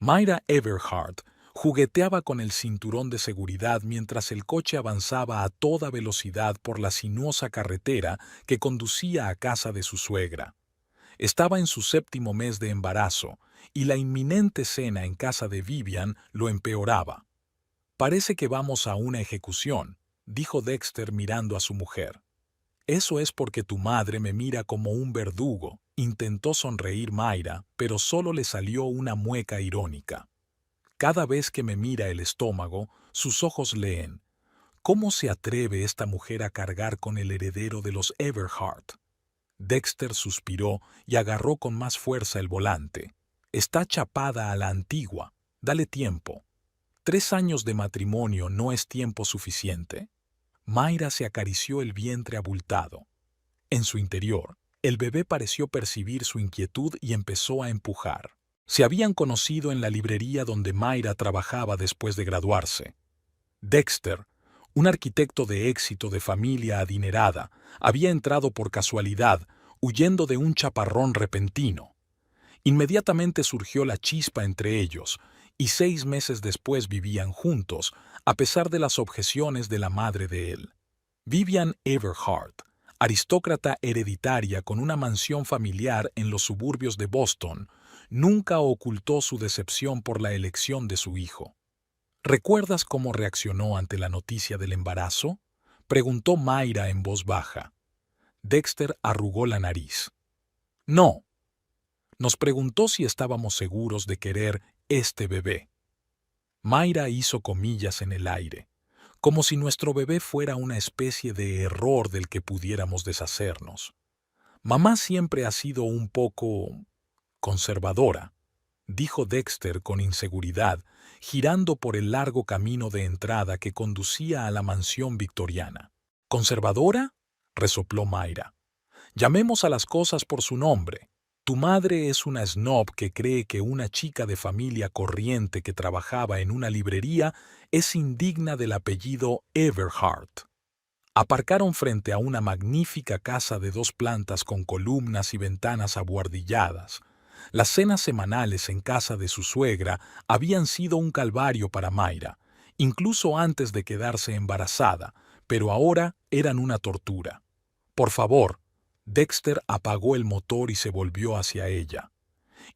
Mayra Everhart jugueteaba con el cinturón de seguridad mientras el coche avanzaba a toda velocidad por la sinuosa carretera que conducía a casa de su suegra. Estaba en su 7º mes de embarazo y la inminente cena en casa de Vivian lo empeoraba. «Parece que vamos a una ejecución», dijo Dexter mirando a su mujer. «Eso es porque tu madre me mira como un verdugo», intentó sonreír Mayra, pero solo le salió una mueca irónica. «Cada vez que me mira el estómago, sus ojos leen. ¿Cómo se atreve esta mujer a cargar con el heredero de los Everhart?» Dexter suspiró y agarró con más fuerza el volante. «Está chapada a la antigua. Dale tiempo. 3 años de matrimonio no es tiempo suficiente». Mayra se acarició el vientre abultado. En su interior, el bebé pareció percibir su inquietud y empezó a empujar. Se habían conocido en la librería donde Mayra trabajaba después de graduarse. Dexter, un arquitecto de éxito de familia adinerada, había entrado por casualidad, huyendo de un chaparrón repentino. Inmediatamente surgió la chispa entre ellos, y 6 meses después vivían juntos, a pesar de las objeciones de la madre de él. Vivian Everhart, aristócrata hereditaria con una mansión familiar en los suburbios de Boston, nunca ocultó su decepción por la elección de su hijo. «¿Recuerdas cómo reaccionó ante la noticia del embarazo?», preguntó Mayra en voz baja. Dexter arrugó la nariz. «No. Nos preguntó si estábamos seguros de querer este bebé». Mayra hizo comillas en el aire, como si nuestro bebé fuera una especie de error del que pudiéramos deshacernos. «Mamá siempre ha sido un poco conservadora», dijo Dexter con inseguridad, girando por el largo camino de entrada que conducía a la mansión victoriana. «¿Conservadora?», resopló Mayra. «Llamemos a las cosas por su nombre. Tu madre es una snob que cree que una chica de familia corriente que trabajaba en una librería es indigna del apellido Everhart». Aparcaron frente a una magnífica casa de 2 plantas con columnas y ventanas abuhardilladas. Las cenas semanales en casa de su suegra habían sido un calvario para Mayra, incluso antes de quedarse embarazada, pero ahora eran una tortura. «Por favor». Dexter apagó el motor y se volvió hacia ella.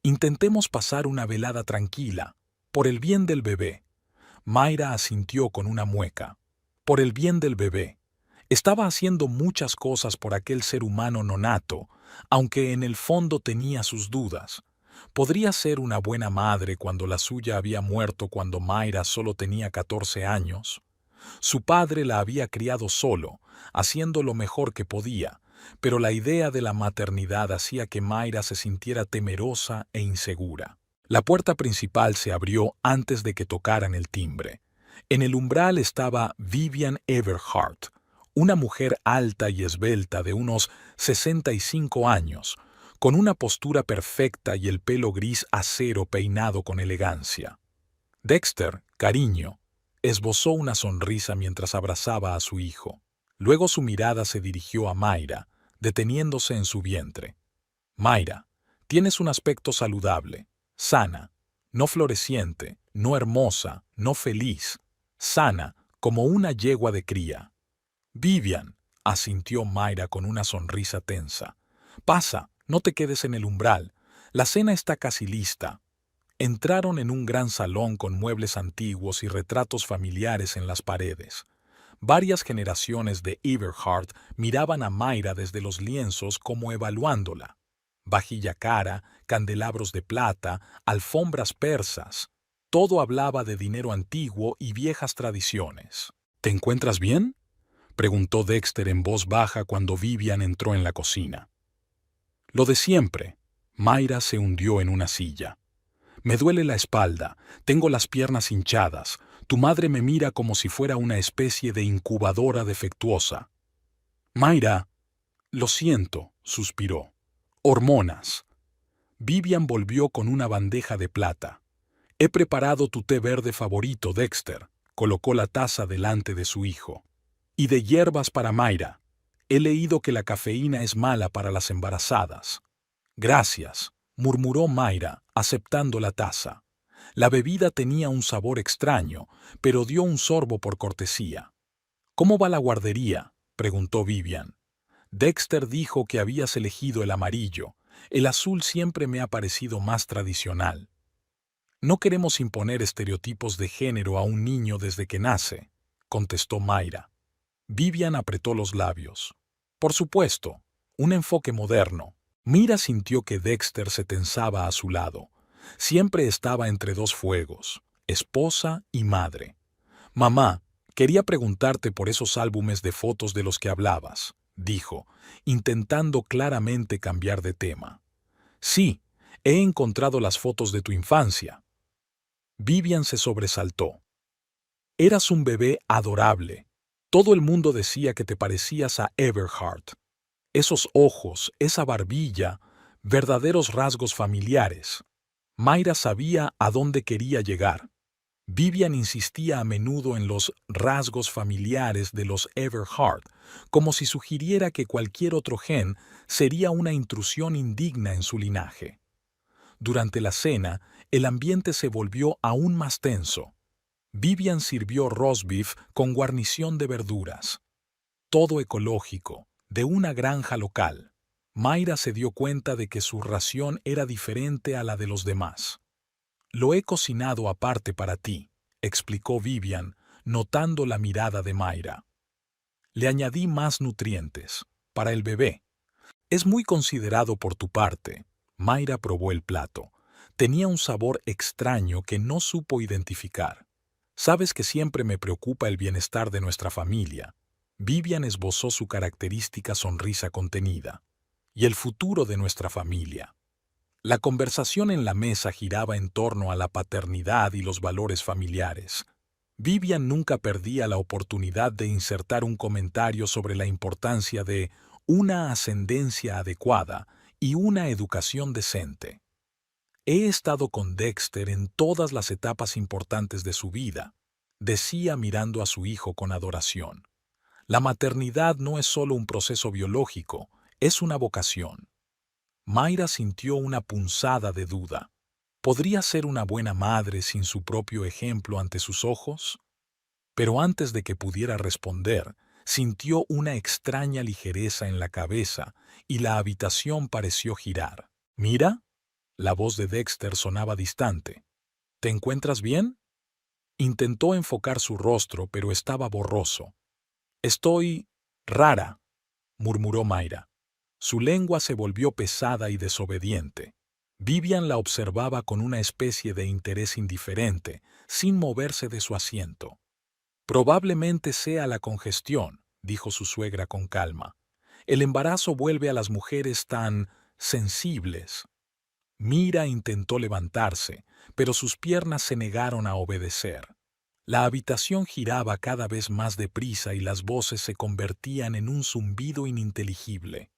«Intentemos pasar una velada tranquila, por el bien del bebé». Mayra asintió con una mueca. «Por el bien del bebé». Estaba haciendo muchas cosas por aquel ser humano nonato, aunque en el fondo tenía sus dudas. Podría ser una buena madre cuando la suya había muerto cuando Mayra solo tenía 14 años. Su padre la había criado solo, haciendo lo mejor que podía, pero la idea de la maternidad hacía que Mayra se sintiera temerosa e insegura. La puerta principal se abrió antes de que tocaran el timbre. En el umbral estaba Vivian Everhart, una mujer alta y esbelta de unos 65 años, con una postura perfecta y el pelo gris acero peinado con elegancia. «Dexter, cariño», esbozó una sonrisa mientras abrazaba a su hijo. Luego su mirada se dirigió a Mayra, deteniéndose en su vientre. «Mayra, tienes un aspecto saludable, sana, no floreciente, no hermosa, no feliz, sana, como una yegua de cría». «Vivian», asintió Mayra con una sonrisa tensa. «Pasa, no te quedes en el umbral. La cena está casi lista». Entraron en un gran salón con muebles antiguos y retratos familiares en las paredes. Varias generaciones de Everhart miraban a Mayra desde los lienzos como evaluándola. Vajilla cara, candelabros de plata, alfombras persas. Todo hablaba de dinero antiguo y viejas tradiciones. «¿Te encuentras bien?», preguntó Dexter en voz baja cuando Vivian entró en la cocina. «Lo de siempre». Mayra se hundió en una silla. «Me duele la espalda, tengo las piernas hinchadas. Tu madre me mira como si fuera una especie de incubadora defectuosa». «Mayra». «Lo siento», suspiró. «Hormonas». Vivian volvió con una bandeja de plata. «He preparado tu té verde favorito, Dexter», colocó la taza delante de su hijo. «Y de hierbas para Mayra. He leído que la cafeína es mala para las embarazadas». «Gracias», murmuró Mayra, aceptando la taza. La bebida tenía un sabor extraño, pero dio un sorbo por cortesía. ¿Cómo va la guardería?, preguntó Vivian. Dexter dijo que habías elegido el amarillo. El azul siempre me ha parecido más tradicional. No queremos imponer estereotipos de género a un niño desde que nace, contestó Mayra. Vivian apretó los labios. Por supuesto, un enfoque moderno. Mira sintió que Dexter se tensaba a su lado. Siempre estaba entre dos fuegos, esposa y madre. Mamá, quería preguntarte por esos álbumes de fotos de los que hablabas, dijo, intentando claramente cambiar de tema. Sí, he encontrado las fotos de tu infancia. Vivian se sobresaltó. Eras un bebé adorable. Todo el mundo decía que te parecías a Everhart. Esos ojos, esa barbilla, verdaderos rasgos familiares. Mayra sabía a dónde quería llegar. Vivian insistía a menudo en los rasgos familiares de los Everhart, como si sugiriera que cualquier otro gen sería una intrusión indigna en su linaje. Durante la cena, el ambiente se volvió aún más tenso. Vivian sirvió roast beef con guarnición de verduras. Todo ecológico, de una granja local. Mayra se dio cuenta de que su ración era diferente a la de los demás. Lo he cocinado aparte para ti, explicó Vivian, notando la mirada de Mayra. Le añadí más nutrientes, para el bebé. Es muy considerado por tu parte. Mayra probó el plato. Tenía un sabor extraño que no supo identificar. Sabes que siempre me preocupa el bienestar de nuestra familia. Vivian esbozó su característica sonrisa contenida. Y el futuro de nuestra familia. La conversación en la mesa giraba en torno a la paternidad y los valores familiares. Vivian nunca perdía la oportunidad de insertar un comentario sobre la importancia de una ascendencia adecuada y una educación decente. He estado con Dexter en todas las etapas importantes de su vida, decía mirando a su hijo con adoración. La maternidad no es solo un proceso biológico, es una vocación. Mayra sintió una punzada de duda. ¿Podría ser una buena madre sin su propio ejemplo ante sus ojos? Pero antes de que pudiera responder, sintió una extraña ligereza en la cabeza y la habitación pareció girar. ¿Mira? La voz de Dexter sonaba distante. ¿Te encuentras bien? Intentó enfocar su rostro, pero estaba borroso. Estoy rara, murmuró Mayra. Su lengua se volvió pesada y desobediente. Vivian la observaba con una especie de interés indiferente, sin moverse de su asiento. Probablemente sea la congestión, dijo su suegra con calma. El embarazo vuelve a las mujeres tan sensibles. Mira intentó levantarse, pero sus piernas se negaron a obedecer. La habitación giraba cada vez más deprisa y las voces se convertían en un zumbido ininteligible.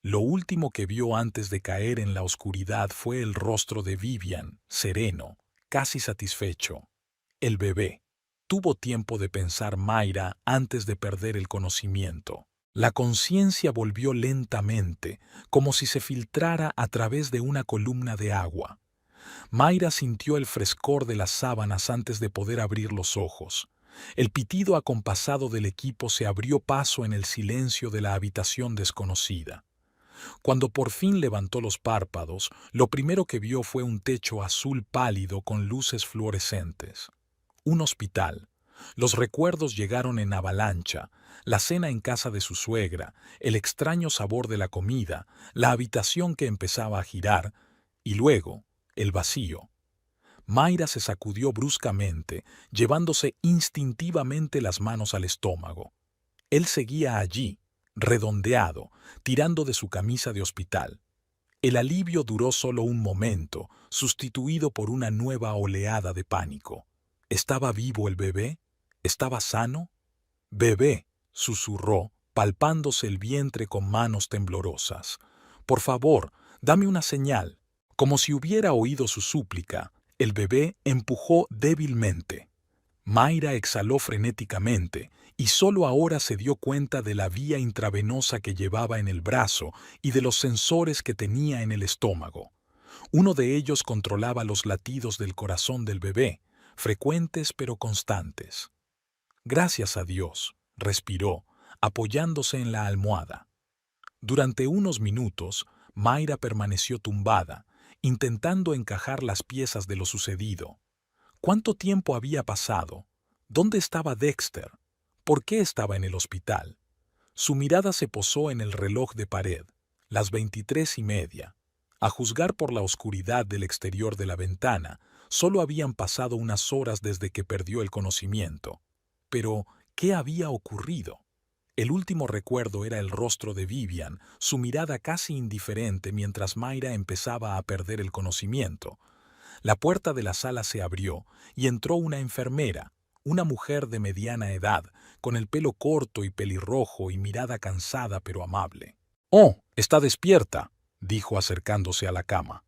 Lo último que vio antes de caer en la oscuridad fue el rostro de Vivian, sereno, casi satisfecho. El bebé. Tuvo tiempo de pensar Mayra antes de perder el conocimiento. La conciencia volvió lentamente, como si se filtrara a través de una columna de agua. Mayra sintió el frescor de las sábanas antes de poder abrir los ojos. El pitido acompasado del equipo se abrió paso en el silencio de la habitación desconocida. Cuando por fin levantó los párpados, lo primero que vio fue un techo azul pálido con luces fluorescentes. Un hospital. Los recuerdos llegaron en avalancha, la cena en casa de su suegra, el extraño sabor de la comida, la habitación que empezaba a girar, y luego, el vacío. Mayra se sacudió bruscamente, llevándose instintivamente las manos al estómago. Él seguía allí, redondeado, tirando de su camisa de hospital. El alivio duró solo un momento, sustituido por una nueva oleada de pánico. ¿Estaba vivo el bebé? ¿Estaba sano? «Bebé», susurró, palpándose el vientre con manos temblorosas. «Por favor, dame una señal». Como si hubiera oído su súplica, el bebé empujó débilmente. Mayra exhaló frenéticamente y solo ahora se dio cuenta de la vía intravenosa que llevaba en el brazo y de los sensores que tenía en el estómago. Uno de ellos controlaba los latidos del corazón del bebé, frecuentes pero constantes. Gracias a Dios, respiró, apoyándose en la almohada. Durante unos minutos, Mayra permaneció tumbada, intentando encajar las piezas de lo sucedido. ¿Cuánto tiempo había pasado? ¿Dónde estaba Dexter? ¿Por qué estaba en el hospital? Su mirada se posó en el reloj de pared, las 23:30. A juzgar por la oscuridad del exterior de la ventana, solo habían pasado unas horas desde que perdió el conocimiento. Pero, ¿qué había ocurrido? El último recuerdo era el rostro de Vivian, su mirada casi indiferente mientras Mayra empezaba a perder el conocimiento. La puerta de la sala se abrió y entró una enfermera, una mujer de mediana edad, con el pelo corto y pelirrojo y mirada cansada pero amable. «Oh, está despierta», dijo acercándose a la cama.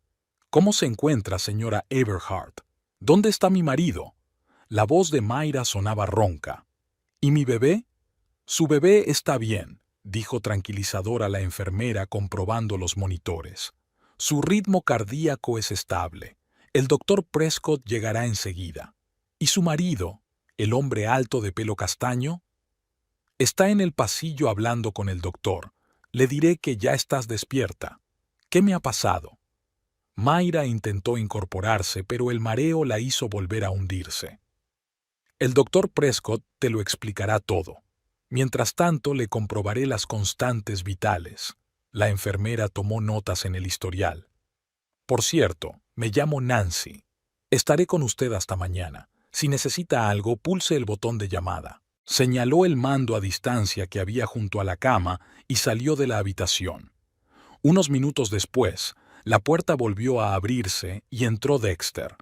«¿Cómo se encuentra, señora Everhart? ¿Dónde está mi marido?» La voz de Mayra sonaba ronca. «¿Y mi bebé?» «Su bebé está bien», dijo tranquilizadora la enfermera comprobando los monitores. «Su ritmo cardíaco es estable. El doctor Prescott llegará enseguida. ¿Y su marido, el hombre alto de pelo castaño?» «Está en el pasillo hablando con el doctor. Le diré que ya estás despierta. ¿Qué me ha pasado?» Mayra intentó incorporarse, pero el mareo la hizo volver a hundirse. «El doctor Prescott te lo explicará todo. Mientras tanto, le comprobaré las constantes vitales». La enfermera tomó notas en el historial. «Por cierto, me llamo Nancy. Estaré con usted hasta mañana. Si necesita algo, pulse el botón de llamada». Señaló el mando a distancia que había junto a la cama y salió de la habitación. Unos minutos después, la puerta volvió a abrirse y entró Dexter.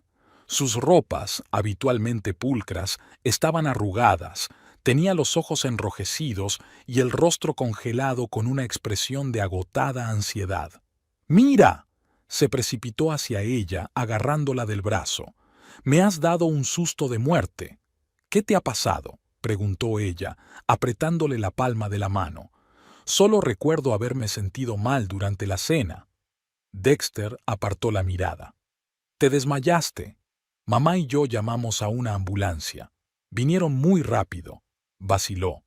Sus ropas, habitualmente pulcras, estaban arrugadas, tenía los ojos enrojecidos y el rostro congelado con una expresión de agotada ansiedad. «¡Mira!», se precipitó hacia ella, agarrándola del brazo. «Me has dado un susto de muerte». «¿Qué te ha pasado?», preguntó ella, apretándole la palma de la mano. «Solo recuerdo haberme sentido mal durante la cena». Dexter apartó la mirada. «Te desmayaste. Mamá y yo llamamos a una ambulancia. Vinieron muy rápido», vaciló.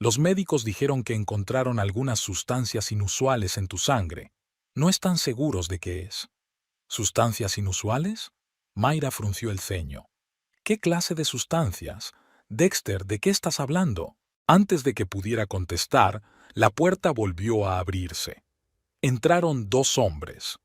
«Los médicos dijeron que encontraron algunas sustancias inusuales en tu sangre. No están seguros de qué es». «¿Sustancias inusuales?», Mayra frunció el ceño. «¿Qué clase de sustancias? Dexter, ¿de qué estás hablando?». Antes de que pudiera contestar, la puerta volvió a abrirse. Entraron dos hombres,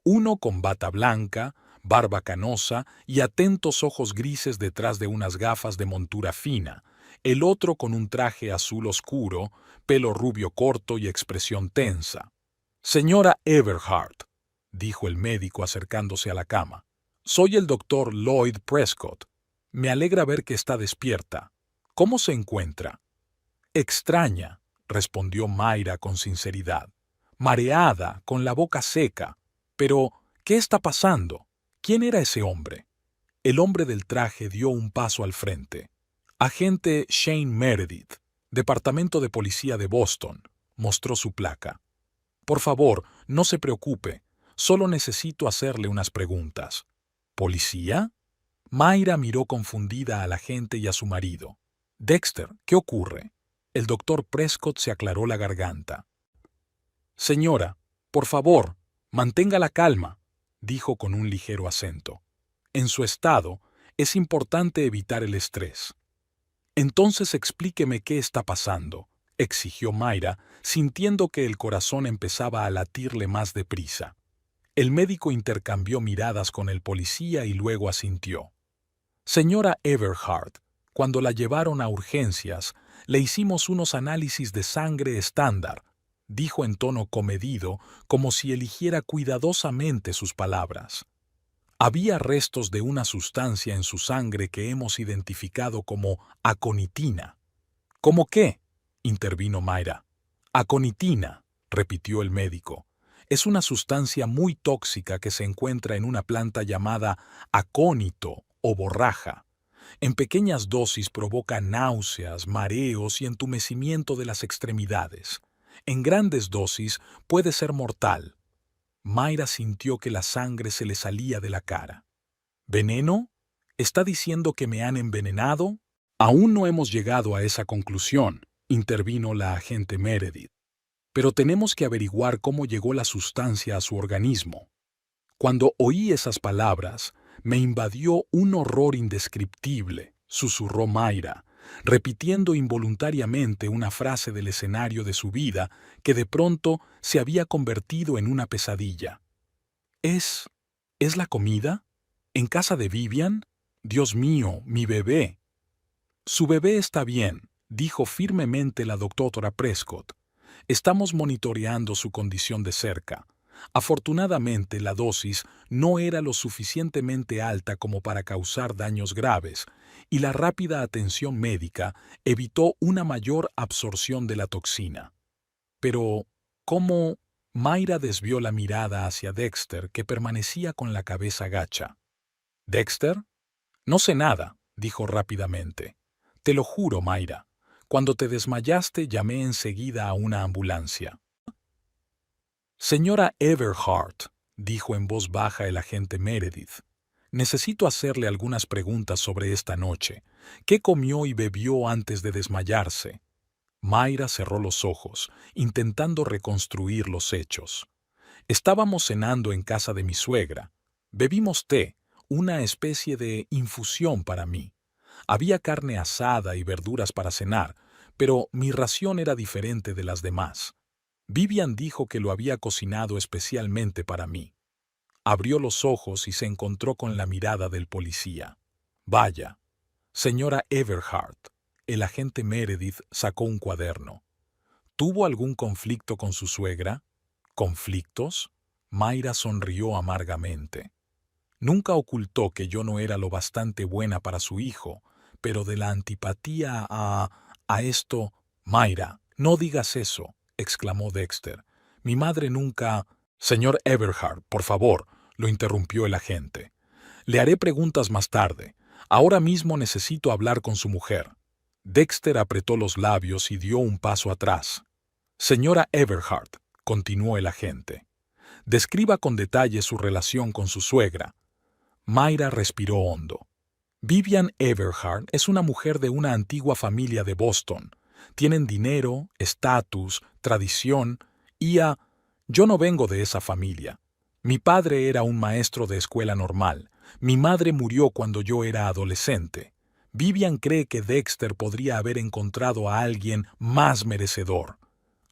uno con bata blanca, barba canosa y atentos ojos grises detrás de unas gafas de montura fina, el otro con un traje azul oscuro, pelo rubio corto y expresión tensa. «Señora Everhart», dijo el médico acercándose a la cama, «soy el doctor Lloyd Prescott. Me alegra ver que está despierta. ¿Cómo se encuentra?» «Extraña», respondió Mayra con sinceridad. «Mareada, con la boca seca. Pero, ¿qué está pasando? ¿Quién era ese hombre?». El hombre del traje dio un paso al frente. «Agente Shane Meredith, Departamento de Policía de Boston», mostró su placa. «Por favor, no se preocupe. Solo necesito hacerle unas preguntas». «¿Policía?». Mayra miró confundida al agente y a su marido. «Dexter, ¿qué ocurre?». El doctor Prescott se aclaró la garganta. «Señora, por favor, mantenga la calma», dijo con un ligero acento. «En su estado, es importante evitar el estrés». «Entonces explíqueme qué está pasando», exigió Mayra, sintiendo que el corazón empezaba a latirle más deprisa. El médico intercambió miradas con el policía y luego asintió. «Señora Everhart, cuando la llevaron a urgencias, le hicimos unos análisis de sangre estándar», dijo en tono comedido, como si eligiera cuidadosamente sus palabras. «Había restos de una sustancia en su sangre que hemos identificado como aconitina». «¿Cómo qué?», intervino Mayra. «Aconitina», repitió el médico. «Es una sustancia muy tóxica que se encuentra en una planta llamada acónito o borraja. En pequeñas dosis provoca náuseas, mareos y entumecimiento de las extremidades. En grandes dosis puede ser mortal». Mayra sintió que la sangre se le salía de la cara. ¿Veneno? ¿Está diciendo que me han envenenado? Aún no hemos llegado a esa conclusión, intervino la agente Meredith. Pero tenemos que averiguar cómo llegó la sustancia a su organismo. Cuando oí esas palabras, me invadió un horror indescriptible, susurró Mayra, repitiendo involuntariamente una frase del escenario de su vida que de pronto se había convertido en una pesadilla. ¿Es... ¿Es la comida? ¿En casa de Vivian? Dios mío, mi bebé. Su bebé está bien, dijo firmemente la doctora Prescott. Estamos monitoreando su condición de cerca. Afortunadamente, la dosis no era lo suficientemente alta como para causar daños graves, y la rápida atención médica evitó una mayor absorción de la toxina. Pero, ¿cómo? Mayra desvió la mirada hacia Dexter, que permanecía con la cabeza gacha. ¿Dexter? No sé nada, dijo rápidamente. Te lo juro, Mayra. Cuando te desmayaste, llamé enseguida a una ambulancia. Señora Everhart, dijo en voz baja el agente Meredith, necesito hacerle algunas preguntas sobre esta noche. ¿Qué comió y bebió antes de desmayarse? Mayra cerró los ojos, intentando reconstruir los hechos. Estábamos cenando en casa de mi suegra. Bebimos té, una especie de infusión para mí. Había carne asada y verduras para cenar, pero mi ración era diferente de las demás. Vivian dijo que lo había cocinado especialmente para mí. Abrió los ojos y se encontró con la mirada del policía. Vaya, señora Everhart, el agente Meredith sacó un cuaderno. ¿Tuvo algún conflicto con su suegra? ¿Conflictos? Mayra sonrió amargamente. Nunca ocultó que yo no era lo bastante buena para su hijo, pero de la antipatía a esto... Mayra, no digas eso, exclamó Dexter. Mi madre nunca... Señor Everhart, por favor, lo interrumpió el agente. Le haré preguntas más tarde. Ahora mismo necesito hablar con su mujer. Dexter apretó los labios y dio un paso atrás. Señora Everhart, continuó el agente, describa con detalle su relación con su suegra. Mayra respiró hondo. Vivian Everhart es una mujer de una antigua familia de Boston. Tienen dinero, estatus, tradición y Yo no vengo de esa familia. Mi padre era un maestro de escuela normal. Mi madre murió cuando yo era adolescente. Vivian cree que Dexter podría haber encontrado a alguien más merecedor.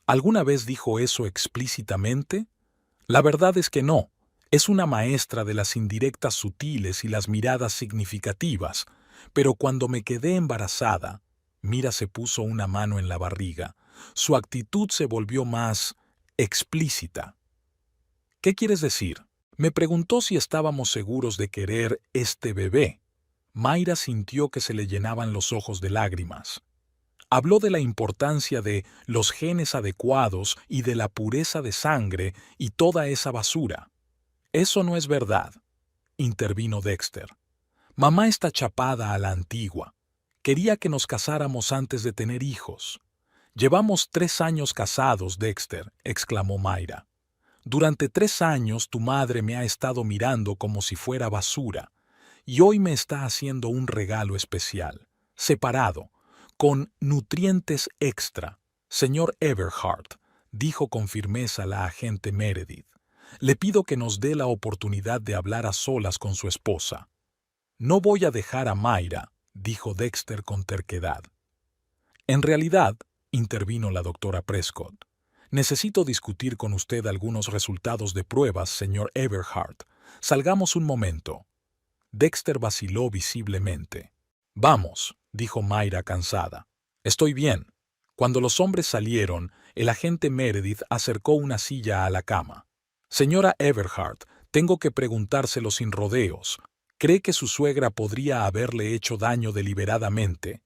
¿Alguna vez dijo eso explícitamente? La verdad es que no. Es una maestra de las indirectas sutiles y las miradas significativas, pero cuando me quedé embarazada, Mira se puso una mano en la barriga. Su actitud se volvió más explícita. ¿Qué quieres decir? Me preguntó si estábamos seguros de querer este bebé. Mayra sintió que se le llenaban los ojos de lágrimas. Habló de la importancia de los genes adecuados y de la pureza de sangre y toda esa basura. Eso no es verdad, intervino Dexter. Mamá está chapada a la antigua. Quería que nos casáramos antes de tener hijos. Llevamos 3 años casados, Dexter, exclamó Mayra. Durante 3 años tu madre me ha estado mirando como si fuera basura, y hoy me está haciendo un regalo especial, separado, con nutrientes extra. Señor Everhart, dijo con firmeza la agente Meredith, le pido que nos dé la oportunidad de hablar a solas con su esposa. No voy a dejar a Mayra, dijo Dexter con terquedad. En realidad, intervino la doctora Prescott, necesito discutir con usted algunos resultados de pruebas, señor Everhart. Salgamos un momento. Dexter vaciló visiblemente. Vamos, dijo Mayra cansada. Estoy bien. Cuando los hombres salieron, el agente Meredith acercó una silla a la cama. Señora Everhart, tengo que preguntárselo sin rodeos. ¿Cree que su suegra podría haberle hecho daño deliberadamente?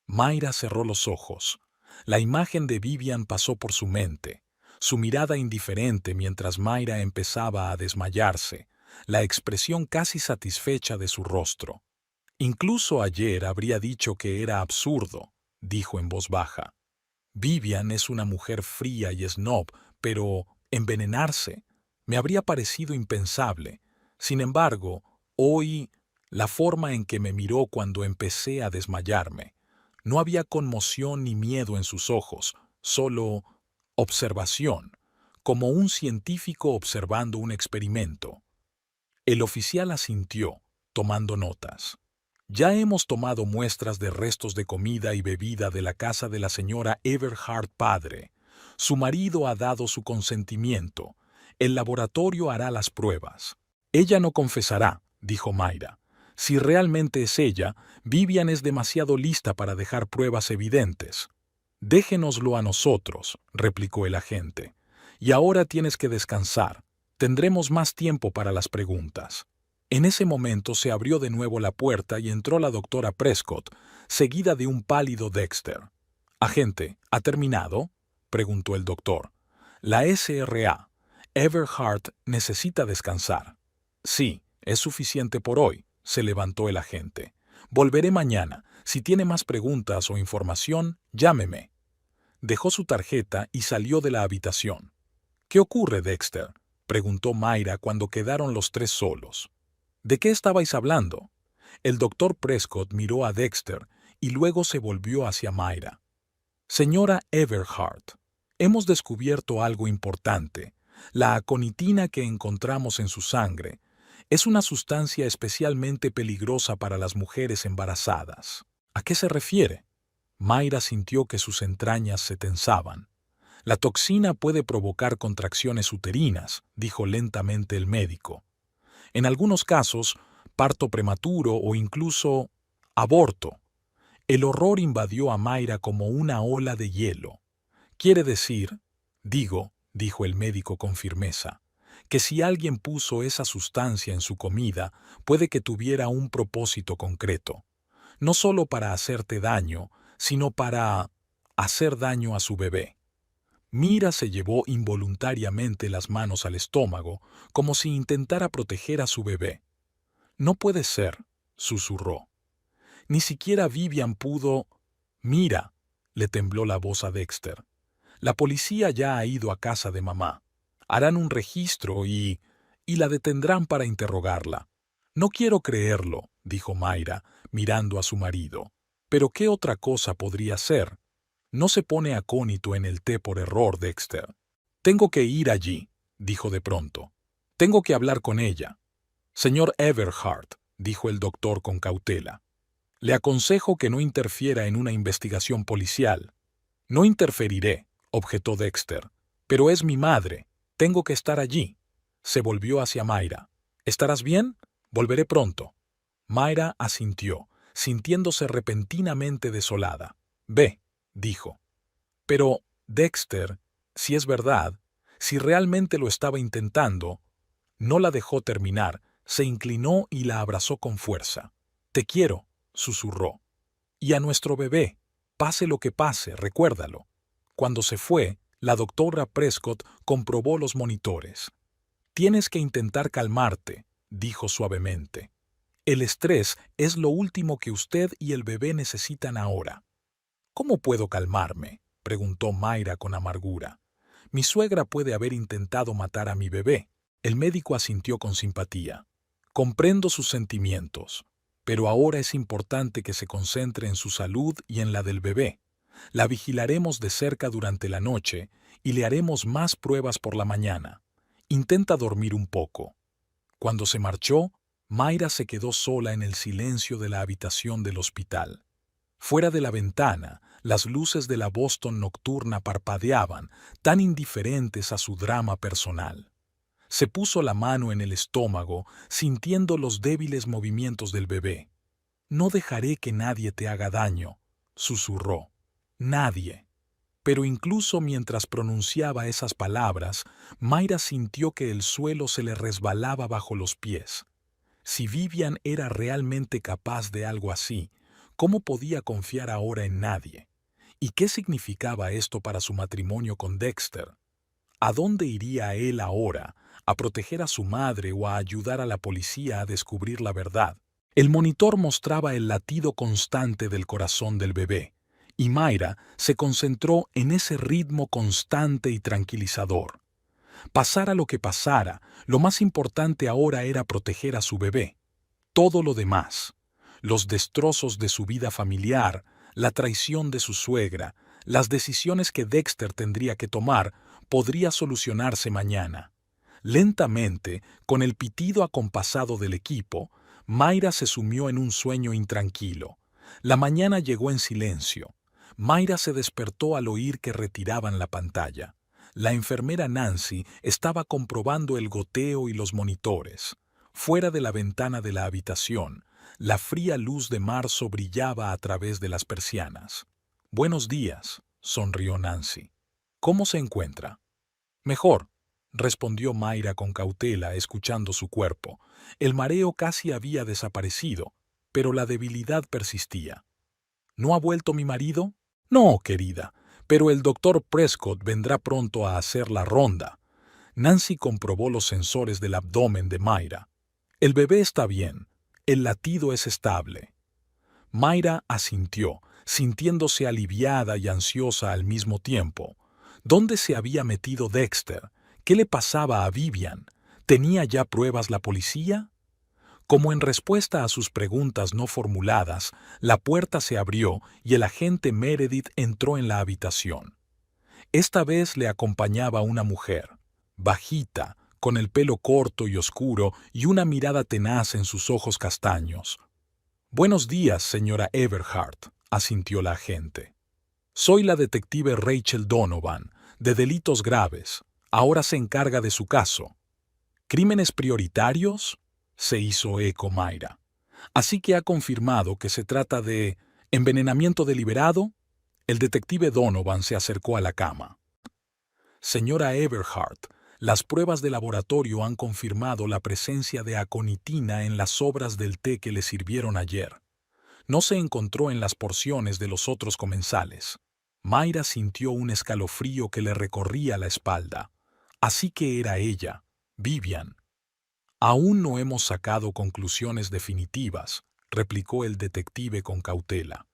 Mayra cerró los ojos. La imagen de Vivian pasó por su mente. Su mirada indiferente mientras Mayra empezaba a desmayarse, la expresión casi satisfecha de su rostro. Incluso ayer habría dicho que era absurdo, dijo en voz baja. Vivian es una mujer fría y snob, pero ¿envenenarse? Me habría parecido impensable. Sin embargo, hoy, la forma en que me miró cuando empecé a desmayarme, no había conmoción ni miedo en sus ojos, solo observación, como un científico observando un experimento. El oficial asintió, tomando notas. Ya hemos tomado muestras de restos de comida y bebida de la casa de la señora Everhart padre. Su marido ha dado su consentimiento. El laboratorio hará las pruebas. Ella no confesará, dijo Mayra. Si realmente es ella, Vivian es demasiado lista para dejar pruebas evidentes. Déjenoslo a nosotros, replicó el agente. Y ahora tienes que descansar. Tendremos más tiempo para las preguntas. En ese momento se abrió de nuevo la puerta y entró la doctora Prescott, seguida de un pálido Dexter. «Agente, ¿ha terminado?», preguntó el doctor. «La SRA, Everhart, necesita descansar». «Sí, es suficiente por hoy», se levantó el agente. «Volveré mañana. Si tiene más preguntas o información, llámeme». Dejó su tarjeta y salió de la habitación. «¿Qué ocurre, Dexter?», preguntó Mayra cuando quedaron los tres solos. «¿De qué estabais hablando?». El doctor Prescott miró a Dexter y luego se volvió hacia Mayra. «Señora Everhart, hemos descubierto algo importante. La aconitina que encontramos en su sangre es una sustancia especialmente peligrosa para las mujeres embarazadas». «¿A qué se refiere?». Mayra sintió que sus entrañas se tensaban. «La toxina puede provocar contracciones uterinas», dijo lentamente el médico. «En algunos casos, parto prematuro o incluso aborto». El horror invadió a Mayra como una ola de hielo. «Quiere decir, dijo el médico con firmeza, que si alguien puso esa sustancia en su comida, puede que tuviera un propósito concreto. No solo para hacerte daño, sino para hacer daño a su bebé». Mira se llevó involuntariamente las manos al estómago, como si intentara proteger a su bebé. «No puede ser», susurró. «Ni siquiera Vivian pudo...». «Mira», le tembló la voz a Dexter. «La policía ya ha ido a casa de mamá. Harán un registro y la detendrán para interrogarla». «No quiero creerlo», dijo Mayra, mirando a su marido. «¿Pero qué otra cosa podría ser? No se pone acónito en el té por error, Dexter». «Tengo que ir allí», dijo de pronto. «Tengo que hablar con ella». «Señor Everhart», dijo el doctor con cautela, «le aconsejo que no interfiera en una investigación policial». «No interferiré», objetó Dexter. «Pero es mi madre. Tengo que estar allí». Se volvió hacia Mayra. «¿Estarás bien? Volveré pronto». Mayra asintió, sintiéndose repentinamente desolada. «Ve», dijo. «Pero, Dexter, si es verdad, si realmente lo estaba intentando...». No la dejó terminar, se inclinó y la abrazó con fuerza. «Te quiero», susurró. «Y a nuestro bebé. Pase lo que pase, recuérdalo». Cuando se fue, la doctora Prescott comprobó los monitores. «Tienes que intentar calmarte», dijo suavemente. «El estrés es lo último que usted y el bebé necesitan ahora». «¿Cómo puedo calmarme?», preguntó Mayra con amargura. «Mi suegra puede haber intentado matar a mi bebé». El médico asintió con simpatía. «Comprendo sus sentimientos, pero ahora es importante que se concentre en su salud y en la del bebé. La vigilaremos de cerca durante la noche y le haremos más pruebas por la mañana. Intenta dormir un poco». Cuando se marchó, Mayra se quedó sola en el silencio de la habitación del hospital. Fuera de la ventana, las luces de la Boston nocturna parpadeaban, tan indiferentes a su drama personal. Se puso la mano en el estómago, sintiendo los débiles movimientos del bebé. «No dejaré que nadie te haga daño», susurró. «Nadie». Pero incluso mientras pronunciaba esas palabras, Mayra sintió que el suelo se le resbalaba bajo los pies. Si Vivian era realmente capaz de algo así, ¿cómo podía confiar ahora en nadie? ¿Y qué significaba esto para su matrimonio con Dexter? ¿A dónde iría él ahora? ¿A proteger a su madre o a ayudar a la policía a descubrir la verdad? El monitor mostraba el latido constante del corazón del bebé, y Mayra se concentró en ese ritmo constante y tranquilizador. Pasara lo que pasara, lo más importante ahora era proteger a su bebé. Todo lo demás, los destrozos de su vida familiar, la traición de su suegra, las decisiones que Dexter tendría que tomar, podría solucionarse mañana. Lentamente, con el pitido acompasado del equipo, Mayra se sumió en un sueño intranquilo. La mañana llegó en silencio. Mayra se despertó al oír que retiraban la pantalla. La enfermera Nancy estaba comprobando el goteo y los monitores. Fuera de la ventana de la habitación, la fría luz de marzo brillaba a través de las persianas. «Buenos días», sonrió Nancy. «¿Cómo se encuentra?» «Mejor», respondió Mayra con cautela, escuchando su cuerpo. El mareo casi había desaparecido, pero la debilidad persistía. «¿No ha vuelto mi marido?» «No, querida, pero el doctor Prescott vendrá pronto a hacer la ronda». Nancy comprobó los sensores del abdomen de Mayra. «El bebé está bien. El latido es estable». Mayra asintió, sintiéndose aliviada y ansiosa al mismo tiempo. ¿Dónde se había metido Dexter? ¿Qué le pasaba a Vivian? ¿Tenía ya pruebas la policía? Como en respuesta a sus preguntas no formuladas, la puerta se abrió y el agente Meredith entró en la habitación. Esta vez le acompañaba una mujer, bajita, con el pelo corto y oscuro y una mirada tenaz en sus ojos castaños. «Buenos días, señora Everhart», asintió la agente. «Soy la detective Rachel Donovan, de delitos graves. Ahora se encarga de su caso». «¿Crímenes prioritarios?», se hizo eco Mayra. «Así que ha confirmado que se trata de envenenamiento deliberado». El detective Donovan se acercó a la cama. «Señora Everhart, las pruebas de laboratorio han confirmado la presencia de aconitina en las sobras del té que le sirvieron ayer. No se encontró en las porciones de los otros comensales». Mayra sintió un escalofrío que le recorría la espalda. Así que era ella, Vivian. «Aún no hemos sacado conclusiones definitivas», replicó el detective con cautela.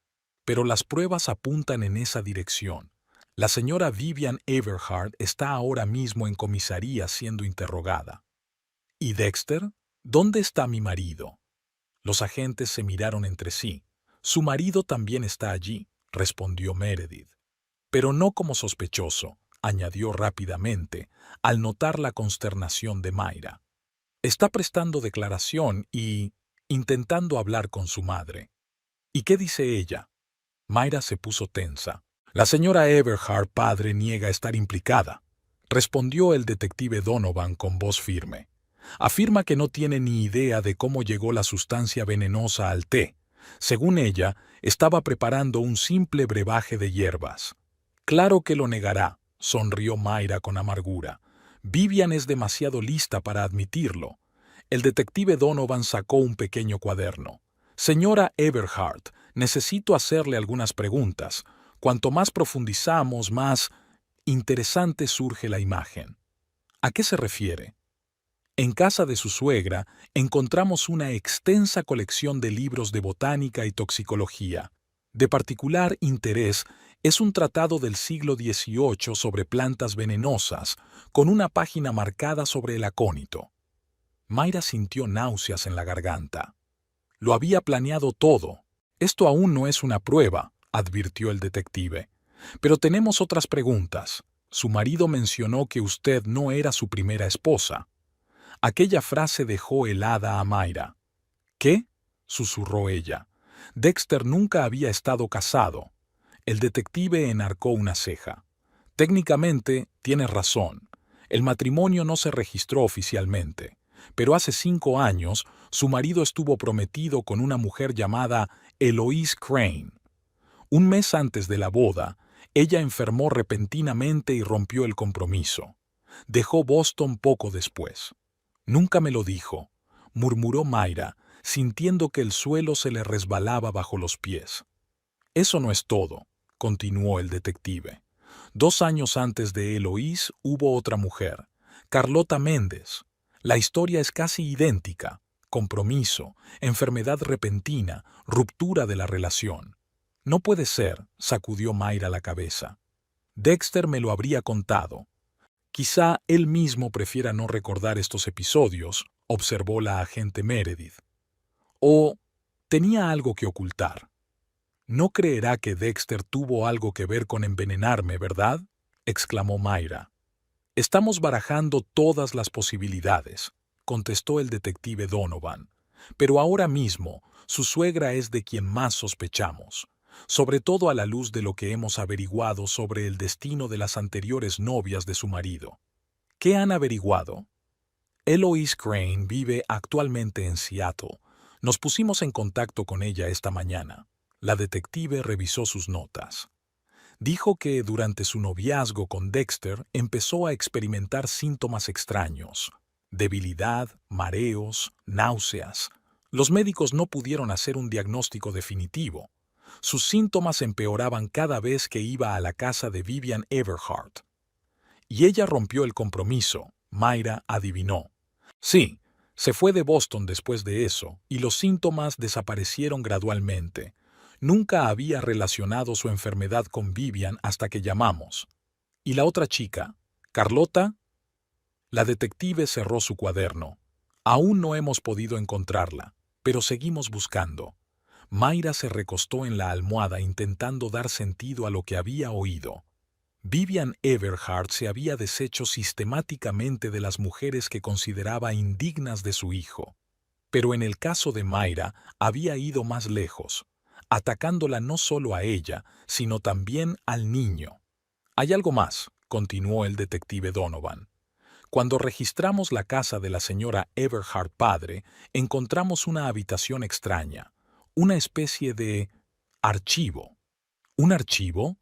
«Pero las pruebas apuntan en esa dirección. La señora Vivian Everhart está ahora mismo en comisaría siendo interrogada». «¿Y Dexter? ¿Dónde está mi marido?» Los agentes se miraron entre sí. «Su marido también está allí», respondió Meredith. «Pero no como sospechoso», añadió rápidamente, al notar la consternación de Mayra. «Está prestando declaración y intentando hablar con su madre». «¿Y qué dice ella?» Mayra se puso tensa. «La señora Everhart padre niega estar implicada», respondió el detective Donovan con voz firme. «Afirma que no tiene ni idea de cómo llegó la sustancia venenosa al té. Según ella, estaba preparando un simple brebaje de hierbas». «Claro que lo negará», sonrió Mayra con amargura. «Vivian es demasiado lista para admitirlo». El detective Donovan sacó un pequeño cuaderno. «Señora Everhart, necesito hacerle algunas preguntas. Cuanto más profundizamos, más interesante surge la imagen». «¿A qué se refiere?» En casa de su suegra encontramos una extensa colección de libros de botánica y toxicología. De particular interés es un tratado del siglo XVIII sobre plantas venenosas, con una página marcada sobre el acónito. Mayra sintió náuseas en la garganta. «Lo había planeado todo. Esto aún no es una prueba», advirtió el detective. «Pero tenemos otras preguntas. Su marido mencionó que usted no era su primera esposa». Aquella frase dejó helada a Mayra. «¿Qué?», susurró ella. «Dexter nunca había estado casado». El detective enarcó una ceja. «Técnicamente, tienes razón. El matrimonio no se registró oficialmente, pero hace 5 años su marido estuvo prometido con una mujer llamada Eloise Crane. Un mes antes de la boda, ella enfermó repentinamente y rompió el compromiso. Dejó Boston poco después». «Nunca me lo dijo», murmuró Mayra, sintiendo que el suelo se le resbalaba bajo los pies. «Eso no es todo», continuó el detective. 2 años antes de Eloise hubo otra mujer, Carlota Méndez. La historia es casi idéntica: compromiso, enfermedad repentina, ruptura de la relación». «No puede ser», sacudió Mayra la cabeza. «Dexter me lo habría contado». Quizá él mismo prefiera no recordar estos episodios, observó la agente Meredith. O tenía algo que ocultar. No creerá que Dexter tuvo algo que ver con envenenarme, ¿verdad? Exclamó Mayra. Estamos barajando todas las posibilidades, contestó el detective Donovan. Pero ahora mismo, su suegra es de quien más sospechamos, sobre todo a la luz de lo que hemos averiguado sobre el destino de las anteriores novias de su marido. ¿Qué han averiguado? Eloise Crane vive actualmente en Seattle. Nos pusimos en contacto con ella esta mañana. La detective revisó sus notas. Dijo que durante su noviazgo con Dexter empezó a experimentar síntomas extraños: debilidad, mareos, náuseas. Los médicos no pudieron hacer un diagnóstico definitivo. Sus síntomas empeoraban cada vez que iba a la casa de Vivian Everhart. Y ella rompió el compromiso, Mayra adivinó. Sí, se fue de Boston después de eso, y los síntomas desaparecieron gradualmente. Nunca había relacionado su enfermedad con Vivian hasta que llamamos. ¿Y la otra chica? ¿Carlota? La detective cerró su cuaderno. Aún no hemos podido encontrarla, pero seguimos buscando. Mayra se recostó en la almohada intentando dar sentido a lo que había oído. Vivian Everhart se había deshecho sistemáticamente de las mujeres que consideraba indignas de su hijo. Pero en el caso de Mayra había ido más lejos, atacándola no solo a ella, sino también al niño. Hay algo más, continuó el detective Donovan. Cuando registramos la casa de la señora Everhart padre, encontramos una habitación extraña, una especie de archivo. ¿Un archivo?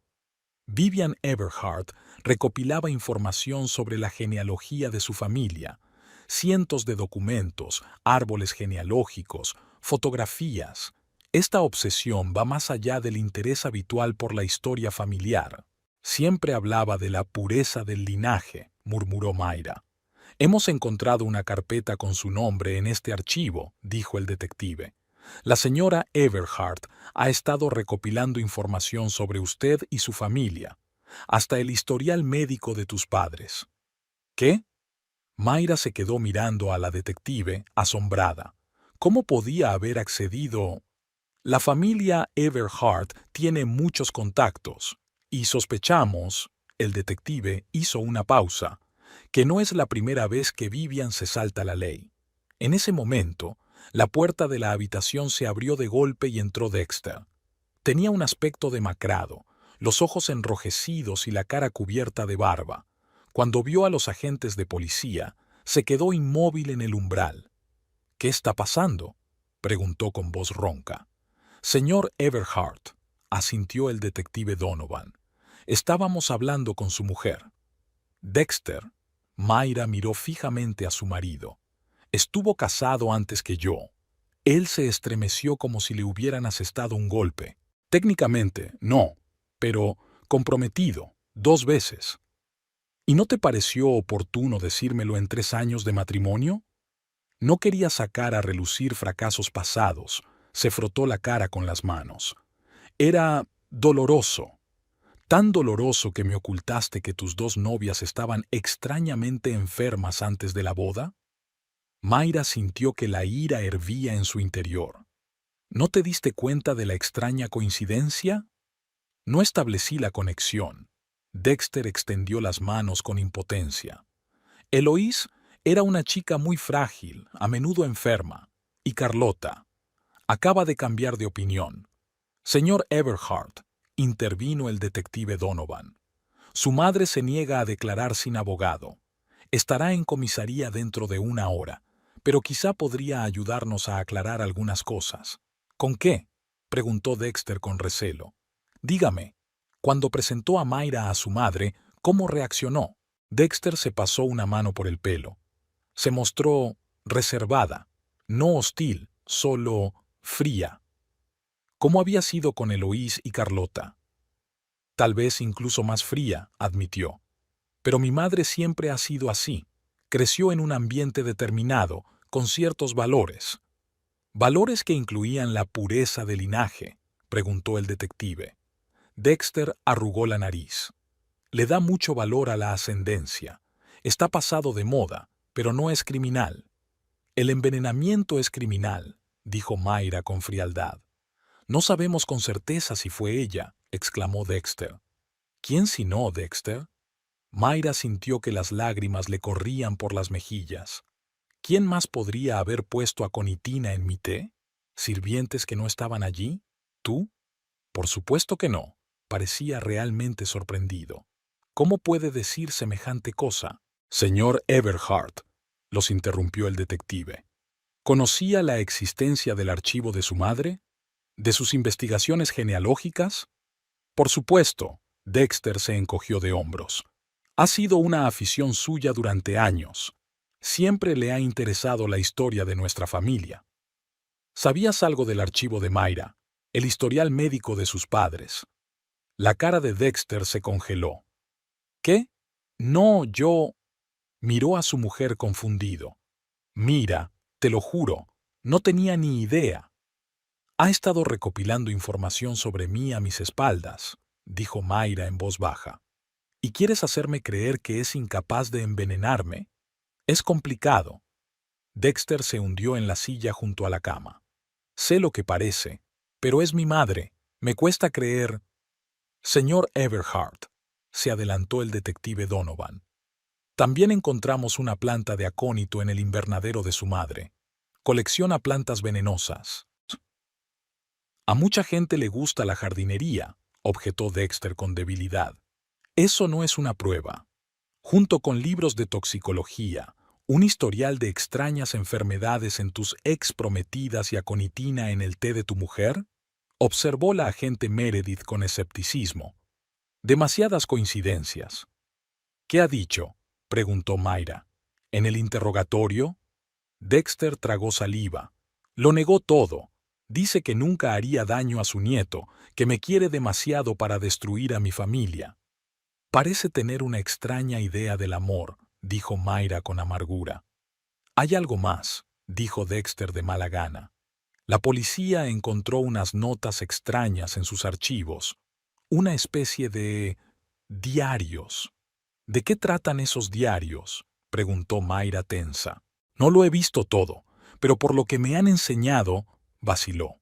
Vivian Everhart recopilaba información sobre la genealogía de su familia, cientos de documentos, árboles genealógicos, fotografías. Esta obsesión va más allá del interés habitual por la historia familiar. Siempre hablaba de la pureza del linaje, murmuró Mayra. Hemos encontrado una carpeta con su nombre en este archivo, dijo el detective. La señora Everhart ha estado recopilando información sobre usted y su familia, hasta el historial médico de tus padres. ¿Qué? Mayra se quedó mirando a la detective, asombrada. ¿Cómo podía haber accedido? La familia Everhart tiene muchos contactos, y sospechamos, el detective hizo una pausa, que no es la primera vez que Vivian se salta la ley. En ese momento, la puerta de la habitación se abrió de golpe y entró Dexter. Tenía un aspecto demacrado, los ojos enrojecidos y la cara cubierta de barba. Cuando vio a los agentes de policía, se quedó inmóvil en el umbral. ¿Qué está pasando?, preguntó con voz ronca. Señor Everhart, asintió el detective Donovan. Estábamos hablando con su mujer. Dexter. Mayra miró fijamente a su marido. Estuvo casado antes que yo. Él se estremeció como si le hubieran asestado un golpe. Técnicamente, no, pero comprometido, 2 veces. ¿Y no te pareció oportuno decírmelo en 3 años de matrimonio? No quería sacar a relucir fracasos pasados. Se frotó la cara con las manos. Era doloroso. Tan doloroso que me ocultaste que tus 2 novias estaban extrañamente enfermas antes de la boda. Mayra sintió que la ira hervía en su interior. ¿No te diste cuenta de la extraña coincidencia? No establecí la conexión. Dexter extendió las manos con impotencia. Eloise era una chica muy frágil, a menudo enferma, y Carlota acaba de cambiar de opinión. Señor Everhart, intervino el detective Donovan. Su madre se niega a declarar sin abogado. Estará en comisaría dentro de 1 hora, pero quizá podría ayudarnos a aclarar algunas cosas. ¿Con qué?, preguntó Dexter con recelo. Dígame, cuando presentó a Mayra a su madre, ¿cómo reaccionó? Dexter se pasó una mano por el pelo. Se mostró reservada, no hostil, solo fría. ¿Cómo había sido con Eloise y Carlota? Tal vez incluso más fría, admitió. Pero mi madre siempre ha sido así. Creció en un ambiente determinado, con ciertos valores. ¿Valores que incluían la pureza del linaje?, preguntó el detective. Dexter arrugó la nariz. Le da mucho valor a la ascendencia. Está pasado de moda, pero no es criminal. El envenenamiento es criminal, dijo Mayra con frialdad. No sabemos con certeza si fue ella, exclamó Dexter. ¿Quién si no, Dexter? Mayra sintió que las lágrimas le corrían por las mejillas. ¿Quién más podría haber puesto aconitina en mi té? ¿Sirvientes que no estaban allí? ¿Tú? Por supuesto que no. Parecía realmente sorprendido. ¿Cómo puede decir semejante cosa? Señor Everhart, los interrumpió el detective. ¿Conocía la existencia del archivo de su madre? ¿De sus investigaciones genealógicas? Por supuesto, Dexter se encogió de hombros. Ha sido una afición suya durante años. Siempre le ha interesado la historia de nuestra familia. ¿Sabías algo del archivo de Mayra, el historial médico de sus padres? La cara de Dexter se congeló. ¿Qué? No, yo... Miró a su mujer confundido. Mira, te lo juro, no tenía ni idea. Ha estado recopilando información sobre mí a mis espaldas, dijo Mayra en voz baja. ¿Y quieres hacerme creer que es incapaz de envenenarme? Es complicado. Dexter se hundió en la silla junto a la cama. Sé lo que parece, pero es mi madre. Me cuesta creer... Señor Everhart, se adelantó el detective Donovan. También encontramos una planta de acónito en el invernadero de su madre. Colecciona plantas venenosas. A mucha gente le gusta la jardinería, objetó Dexter con debilidad. Eso no es una prueba. Junto con libros de toxicología, un historial de extrañas enfermedades en tus ex prometidas y aconitina en el té de tu mujer, observó la agente Meredith con escepticismo. Demasiadas coincidencias. ¿Qué ha dicho?, preguntó Mayra. ¿En el interrogatorio? Dexter tragó saliva. Lo negó todo. Dice que nunca haría daño a su nieto, que me quiere demasiado para destruir a mi familia. Parece tener una extraña idea del amor, dijo Mayra con amargura. Hay algo más, dijo Dexter de mala gana. La policía encontró unas notas extrañas en sus archivos, una especie de diarios. ¿De qué tratan esos diarios?, preguntó Mayra tensa. No lo he visto todo, pero por lo que me han enseñado, vaciló.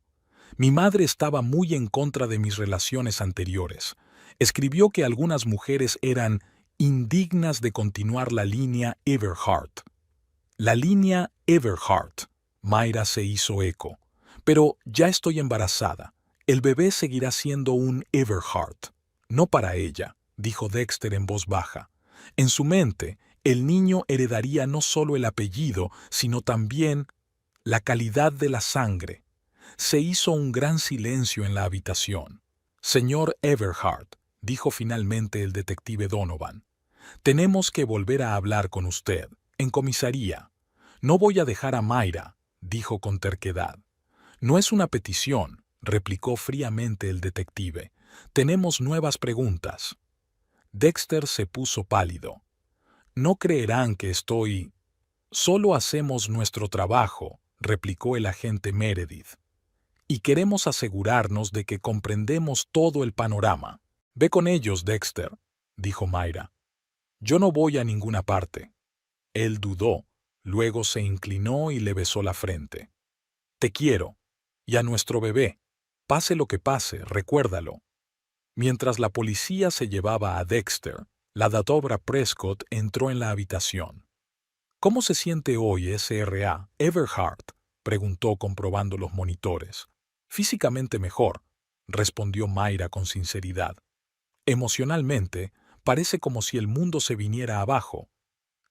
Mi madre estaba muy en contra de mis relaciones anteriores. Escribió que algunas mujeres eran indignas de continuar la línea Everhart. La línea Everhart. Mayra se hizo eco. Pero ya estoy embarazada. El bebé seguirá siendo un Everhart. No para ella, dijo Dexter en voz baja. En su mente, el niño heredaría no solo el apellido, sino también la calidad de la sangre. Se hizo un gran silencio en la habitación. Señor Everhart, dijo finalmente el detective Donovan, tenemos que volver a hablar con usted, en comisaría. No voy a dejar a Mayra, dijo con terquedad. No es una petición, replicó fríamente el detective. Tenemos nuevas preguntas. Dexter se puso pálido. No creerán que estoy... Solo hacemos nuestro trabajo, replicó el agente Meredith. Y queremos asegurarnos de que comprendemos todo el panorama. Ve con ellos, Dexter, dijo Mayra. Yo no voy a ninguna parte. Él dudó, luego se inclinó y le besó la frente. Te quiero. Y a nuestro bebé. Pase lo que pase, recuérdalo. Mientras la policía se llevaba a Dexter, la doctora Prescott entró en la habitación. ¿Cómo se siente hoy S.R.A. Everhart?, preguntó comprobando los monitores. Físicamente mejor, respondió Mayra con sinceridad. Emocionalmente, parece como si el mundo se viniera abajo.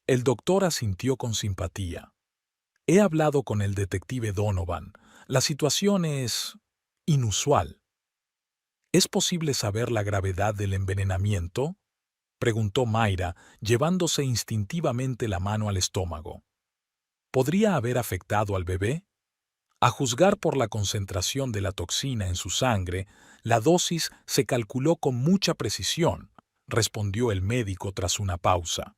El doctor asintió con simpatía. He hablado con el detective Donovan. La situación es inusual. ¿Es posible saber la gravedad del envenenamiento?, preguntó Mayra, llevándose instintivamente la mano al estómago. ¿Podría haber afectado al bebé? A juzgar por la concentración de la toxina en su sangre, la dosis se calculó con mucha precisión, respondió el médico tras una pausa.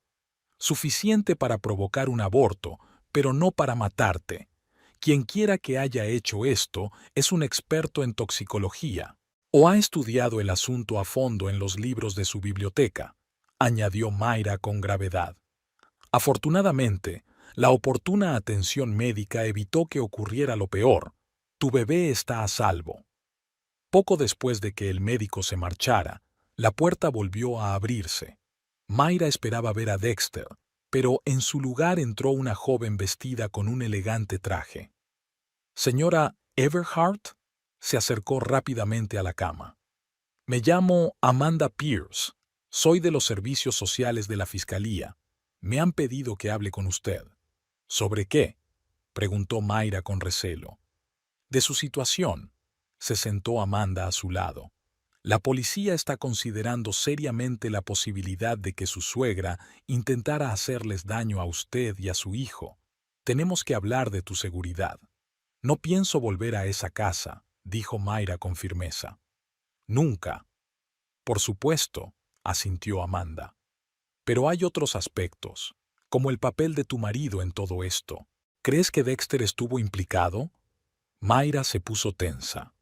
Suficiente para provocar un aborto, pero no para matarte. Quienquiera que haya hecho esto es un experto en toxicología, o ha estudiado el asunto a fondo en los libros de su biblioteca, añadió Mayra con gravedad. Afortunadamente, la oportuna atención médica evitó que ocurriera lo peor. Tu bebé está a salvo. Poco después de que el médico se marchara, la puerta volvió a abrirse. Mayra esperaba ver a Dexter, pero en su lugar entró una joven vestida con un elegante traje. Señora Everhart se acercó rápidamente a la cama. Me llamo Amanda Pierce. Soy de los servicios sociales de la Fiscalía. Me han pedido que hable con usted. ¿Sobre qué? Preguntó Mayra con recelo. De su situación. Se sentó Amanda a su lado. La policía está considerando seriamente la posibilidad de que su suegra intentara hacerles daño a usted y a su hijo. Tenemos que hablar de tu seguridad. No pienso volver a esa casa, dijo Mayra con firmeza. Nunca. Por supuesto, asintió Amanda. Pero hay otros aspectos, como el papel de tu marido en todo esto. ¿Crees que Dexter estuvo implicado? Mayra se puso tensa.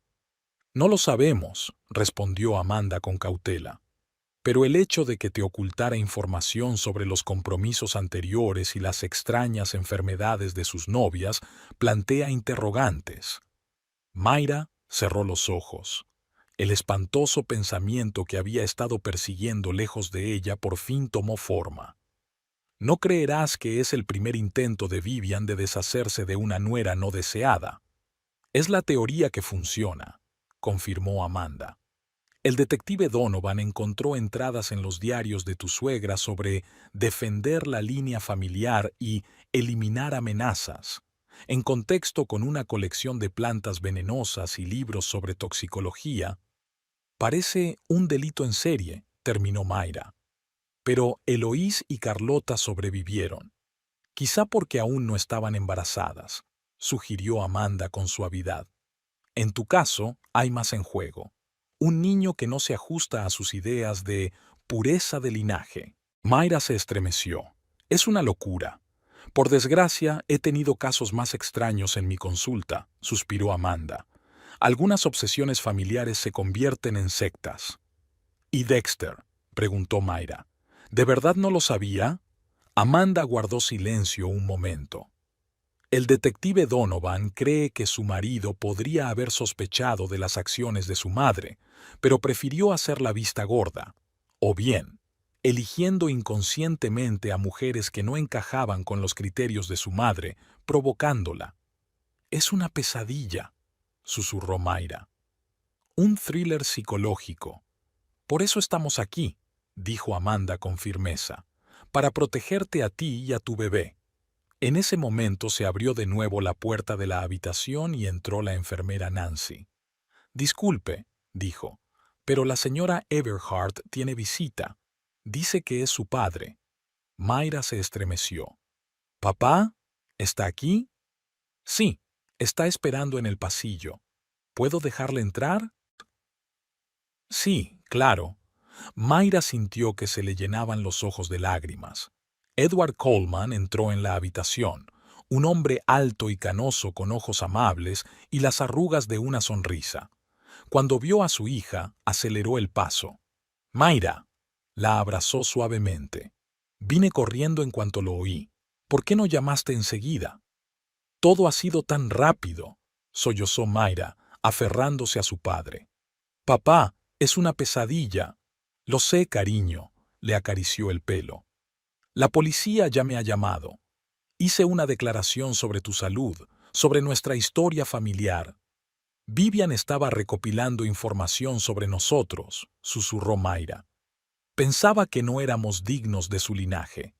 No lo sabemos, respondió Amanda con cautela. Pero el hecho de que te ocultara información sobre los compromisos anteriores y las extrañas enfermedades de sus novias plantea interrogantes. Mayra cerró los ojos. El espantoso pensamiento que había estado persiguiendo lejos de ella por fin tomó forma. No creerás que es el primer intento de Vivian de deshacerse de una nuera no deseada. Es la teoría que funciona, confirmó Amanda. El detective Donovan encontró entradas en los diarios de tu suegra sobre defender la línea familiar y eliminar amenazas, en contexto con una colección de plantas venenosas y libros sobre toxicología. Parece un delito en serie, terminó Mayra. Pero Eloís y Carlota sobrevivieron. Quizá porque aún no estaban embarazadas, sugirió Amanda con suavidad. En tu caso, hay más en juego. Un niño que no se ajusta a sus ideas de pureza de linaje. Mayra se estremeció. Es una locura. Por desgracia, he tenido casos más extraños en mi consulta, suspiró Amanda. Algunas obsesiones familiares se convierten en sectas. ¿Y Dexter? Preguntó Mayra. ¿De verdad no lo sabía? Amanda guardó silencio un momento. El detective Donovan cree que su marido podría haber sospechado de las acciones de su madre, pero prefirió hacer la vista gorda. O bien, eligiendo inconscientemente a mujeres que no encajaban con los criterios de su madre, provocándola. Es una pesadilla, susurró Mayra. Un thriller psicológico. Por eso estamos aquí, dijo Amanda con firmeza, para protegerte a ti y a tu bebé. En ese momento se abrió de nuevo la puerta de la habitación y entró la enfermera Nancy. Disculpe, dijo, pero la señora Everhart tiene visita. Dice que es su padre. Mayra se estremeció. ¿Papá? ¿Está aquí? Sí, está esperando en el pasillo. ¿Puedo dejarle entrar? Sí, claro. Mayra sintió que se le llenaban los ojos de lágrimas. Edward Coleman entró en la habitación, un hombre alto y canoso con ojos amables y las arrugas de una sonrisa. Cuando vio a su hija, aceleró el paso. Mayra, la abrazó suavemente. Vine corriendo en cuanto lo oí. ¿Por qué no llamaste enseguida? Todo ha sido tan rápido, sollozó Mayra, aferrándose a su padre. Papá, es una pesadilla. Lo sé, cariño, le acarició el pelo. La policía ya me ha llamado. Hice una declaración sobre tu salud, sobre nuestra historia familiar. Vivian estaba recopilando información sobre nosotros, susurró Mayra. Pensaba que no éramos dignos de su linaje.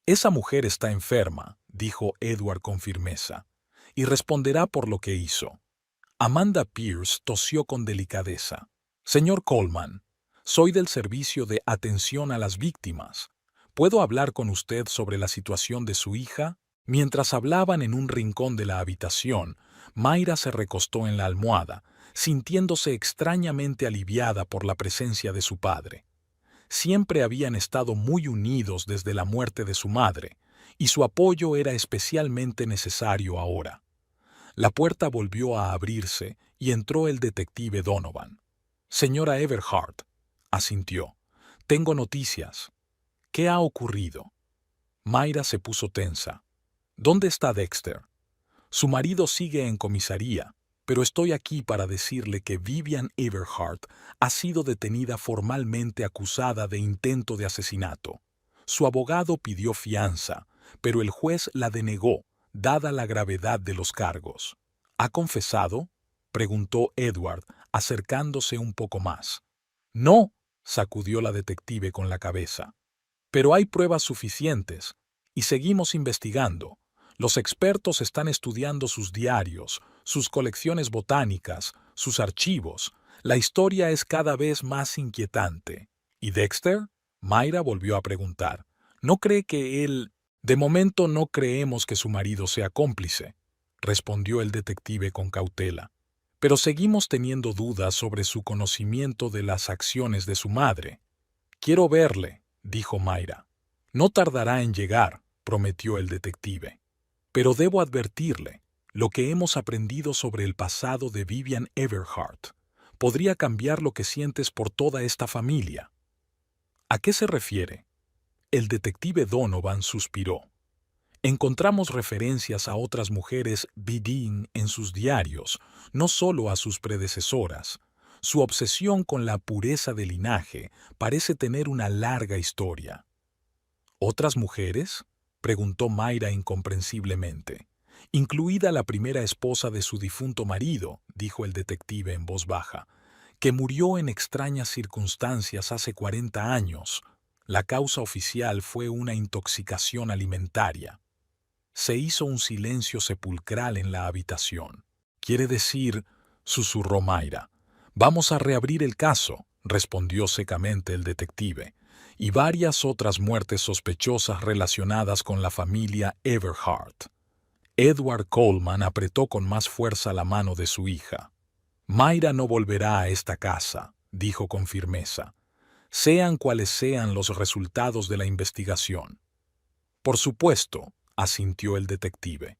Esa mujer está enferma, dijo Edward con firmeza, y responderá por lo que hizo. Amanda Pierce tosió con delicadeza. Señor Coleman, soy del servicio de atención a las víctimas. ¿Puedo hablar con usted sobre la situación de su hija? Mientras hablaban en un rincón de la habitación, Mayra se recostó en la almohada, sintiéndose extrañamente aliviada por la presencia de su padre. Siempre habían estado muy unidos desde la muerte de su madre, y su apoyo era especialmente necesario ahora. La puerta volvió a abrirse y entró el detective Donovan. Señora Everhart, asintió. Tengo noticias. ¿Qué ha ocurrido? Mayra se puso tensa. ¿Dónde está Dexter? Su marido sigue en comisaría, pero estoy aquí para decirle que Vivian Everhart ha sido detenida formalmente acusada de intento de asesinato. Su abogado pidió fianza, pero el juez la denegó, dada la gravedad de los cargos. ¿Ha confesado?, preguntó Edward, acercándose un poco más. No, sacudió la detective con la cabeza. Pero hay pruebas suficientes, y seguimos investigando. Los expertos están estudiando sus diarios, sus colecciones botánicas, sus archivos. La historia es cada vez más inquietante. ¿Y Dexter? Mayra volvió a preguntar. ¿No cree que él... De momento no creemos que su marido sea cómplice, respondió el detective con cautela. Pero seguimos teniendo dudas sobre su conocimiento de las acciones de su madre. Quiero verle, dijo Mayra. No tardará en llegar, prometió el detective. Pero debo advertirle, lo que hemos aprendido sobre el pasado de Vivian Everhart podría cambiar lo que sientes por toda esta familia. ¿A qué se refiere? El detective Donovan suspiró. Encontramos referencias a otras mujeres Bidin en sus diarios, no solo a sus predecesoras. Su obsesión con la pureza del linaje parece tener una larga historia. ¿Otras mujeres?, preguntó Mayra incomprensiblemente. Incluida la primera esposa de su difunto marido, dijo el detective en voz baja, que murió en extrañas circunstancias hace 40 años. La causa oficial fue una intoxicación alimentaria. Se hizo un silencio sepulcral en la habitación. «Quiere decir», susurró Mayra. «Vamos a reabrir el caso», respondió secamente el detective, «y varias otras muertes sospechosas relacionadas con la familia Everhart». Edward Coleman apretó con más fuerza la mano de su hija. «Mayra no volverá a esta casa», dijo con firmeza, «sean cuales sean los resultados de la investigación». «Por supuesto», asintió el detective,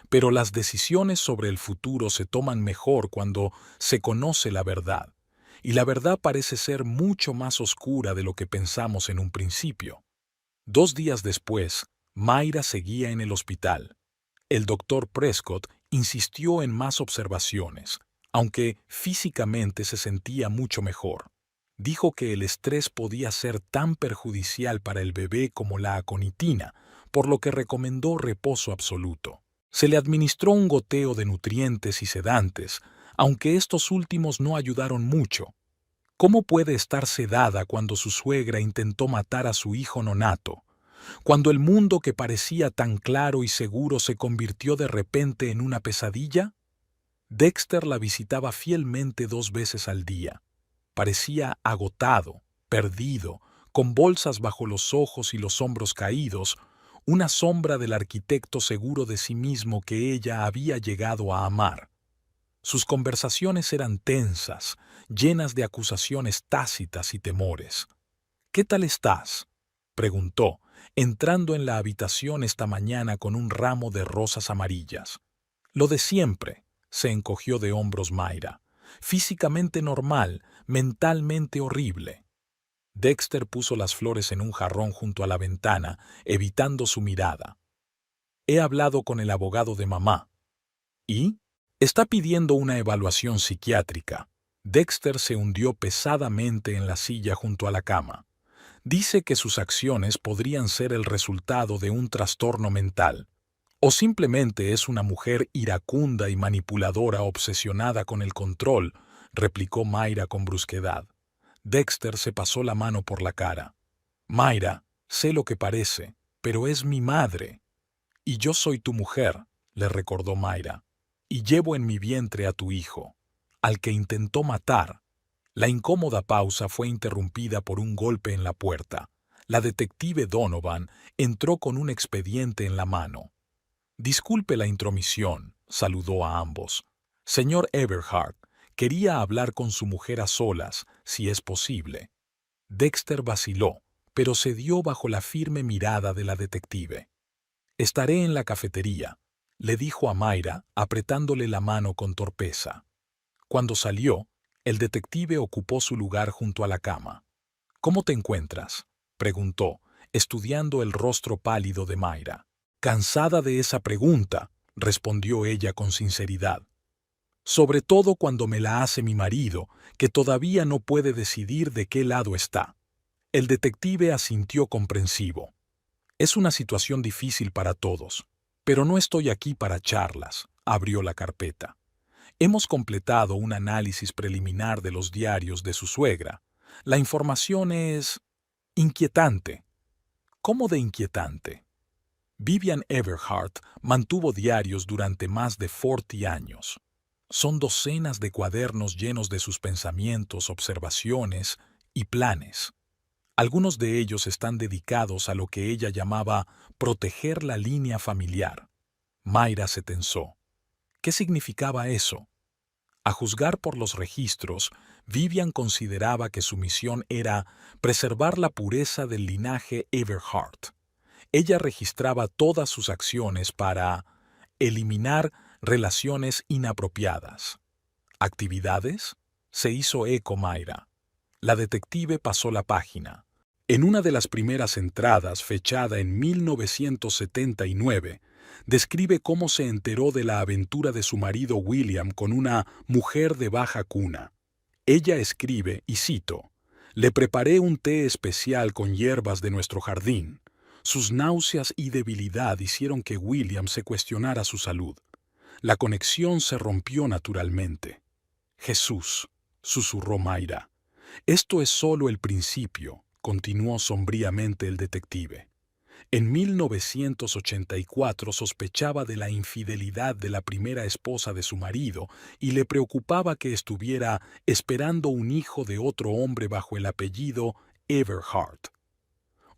«pero las decisiones sobre el futuro se toman mejor cuando se conoce la verdad, y la verdad parece ser mucho más oscura de lo que pensamos en un principio». 2 días después, Mayra seguía en el hospital. El doctor Prescott insistió en más observaciones, aunque físicamente se sentía mucho mejor. Dijo que el estrés podía ser tan perjudicial para el bebé como la aconitina, por lo que recomendó reposo absoluto. Se le administró un goteo de nutrientes y sedantes, aunque estos últimos no ayudaron mucho. ¿Cómo puede estar sedada cuando su suegra intentó matar a su hijo nonato? Cuando el mundo que parecía tan claro y seguro se convirtió de repente en una pesadilla? Dexter la visitaba fielmente 2 veces al día. Parecía agotado, perdido, con bolsas bajo los ojos y los hombros caídos, una sombra del arquitecto seguro de sí mismo que ella había llegado a amar. Sus conversaciones eran tensas, llenas de acusaciones tácitas y temores. «¿Qué tal estás?», preguntó, entrando en la habitación esta mañana con un ramo de rosas amarillas. «Lo de siempre», se encogió de hombros Mayra. «Físicamente normal, mentalmente horrible». Dexter puso las flores en un jarrón junto a la ventana, evitando su mirada. «He hablado con el abogado de mamá». «¿Y?» «Está pidiendo una evaluación psiquiátrica». Dexter se hundió pesadamente en la silla junto a la cama. «Dice que sus acciones podrían ser el resultado de un trastorno mental. O simplemente es una mujer iracunda y manipuladora obsesionada con el control», replicó Mayra con brusquedad. Dexter se pasó la mano por la cara. «Mayra, sé lo que parece, pero es mi madre». «Y yo soy tu mujer», le recordó Mayra, «y llevo en mi vientre a tu hijo, al que intentó matar». La incómoda pausa fue interrumpida por un golpe en la puerta. La detective Donovan entró con un expediente en la mano. «Disculpe la intromisión», saludó a ambos. «Señor Everhart, quería hablar con su mujer a solas, si es posible». Dexter vaciló, pero cedió bajo la firme mirada de la detective. «Estaré en la cafetería», le dijo a Mayra, apretándole la mano con torpeza. Cuando salió, el detective ocupó su lugar junto a la cama. «¿Cómo te encuentras?», preguntó, estudiando el rostro pálido de Mayra. Cansada de esa pregunta, respondió ella con sinceridad. Sobre todo cuando me la hace mi marido, que todavía no puede decidir de qué lado está. El detective asintió comprensivo. Es una situación difícil para todos, pero no estoy aquí para charlas. Abrió la carpeta. Hemos completado un análisis preliminar de los diarios de su suegra. La información es inquietante. ¿Cómo de inquietante? Vivian Everhart mantuvo diarios durante más de 40 años. Son docenas de cuadernos llenos de sus pensamientos, observaciones y planes. Algunos de ellos están dedicados a lo que ella llamaba proteger la línea familiar. Mayra se tensó. ¿Qué significaba eso? A juzgar por los registros, Vivian consideraba que su misión era preservar la pureza del linaje Everhart. Ella registraba todas sus acciones para eliminar relaciones inapropiadas. ¿Actividades? Se hizo eco Mayra. La detective pasó la página. En una de las primeras entradas, fechada en 1979, describe cómo se enteró de la aventura de su marido William con una mujer de baja cuna. Ella escribe, y cito, «Le preparé un té especial con hierbas de nuestro jardín. Sus náuseas y debilidad hicieron que William se cuestionara su salud. La conexión se rompió naturalmente». «Jesús», susurró Mayra. «Esto es solo el principio», continuó sombríamente el detective. En 1984 sospechaba de la infidelidad de la primera esposa de su marido y le preocupaba que estuviera esperando un hijo de otro hombre bajo el apellido Everhart.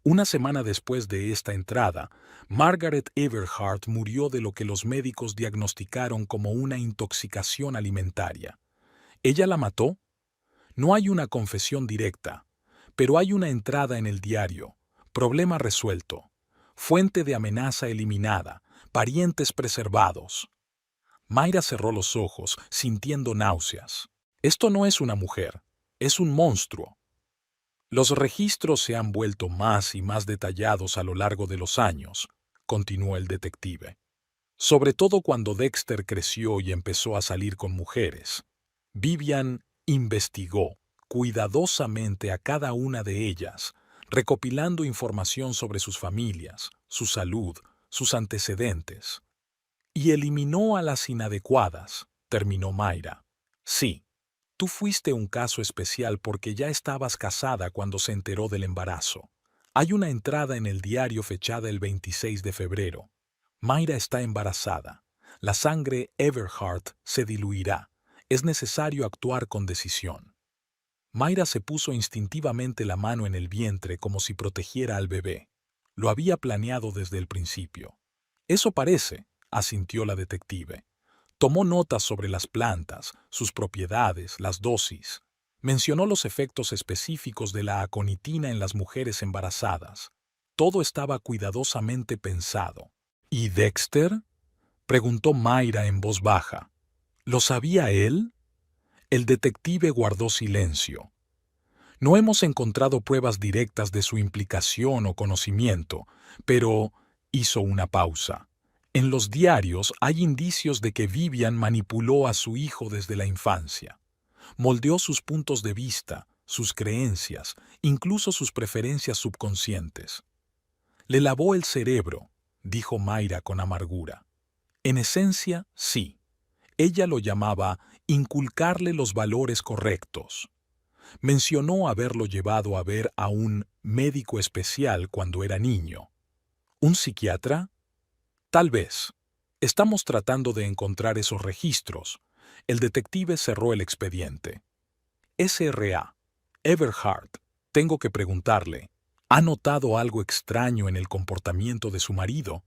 Una semana después de esta entrada, Margaret Everhart murió de lo que los médicos diagnosticaron como una intoxicación alimentaria. ¿Ella la mató? No hay una confesión directa, pero hay una entrada en el diario. Problema resuelto. Fuente de amenaza eliminada. Parientes preservados. Mayra cerró los ojos, sintiendo náuseas. Esto no es una mujer, es un monstruo. Los registros se han vuelto más y más detallados a lo largo de los años, continuó el detective. Sobre todo cuando Dexter creció y empezó a salir con mujeres. Vivian investigó cuidadosamente a cada una de ellas, recopilando información sobre sus familias, su salud, sus antecedentes. Y eliminó a las inadecuadas, terminó Mayra. Sí, tú fuiste un caso especial porque ya estabas casada cuando se enteró del embarazo. Hay una entrada en el diario fechada el 26 de febrero. Mayra está embarazada. La sangre Everhart se diluirá. Es necesario actuar con decisión. Mayra se puso instintivamente la mano en el vientre como si protegiera al bebé. Lo había planeado desde el principio. Eso parece, asintió la detective. Tomó notas sobre las plantas, sus propiedades, las dosis. Mencionó los efectos específicos de la aconitina en las mujeres embarazadas. Todo estaba cuidadosamente pensado. ¿Y Dexter?, preguntó Mayra en voz baja. ¿Lo sabía él? El detective guardó silencio. No hemos encontrado pruebas directas de su implicación o conocimiento, pero hizo una pausa. En los diarios hay indicios de que Vivian manipuló a su hijo desde la infancia. Moldeó sus puntos de vista, sus creencias, incluso sus preferencias subconscientes. Le lavó el cerebro, dijo Mayra con amargura. En esencia, sí. Ella lo llamaba inculcarle los valores correctos. Mencionó haberlo llevado a ver a un médico especial cuando era niño. ¿Un psiquiatra? Tal vez. Estamos tratando de encontrar esos registros. El detective cerró el expediente. S.R.A. Everhart, tengo que preguntarle, ¿ha notado algo extraño en el comportamiento de su marido?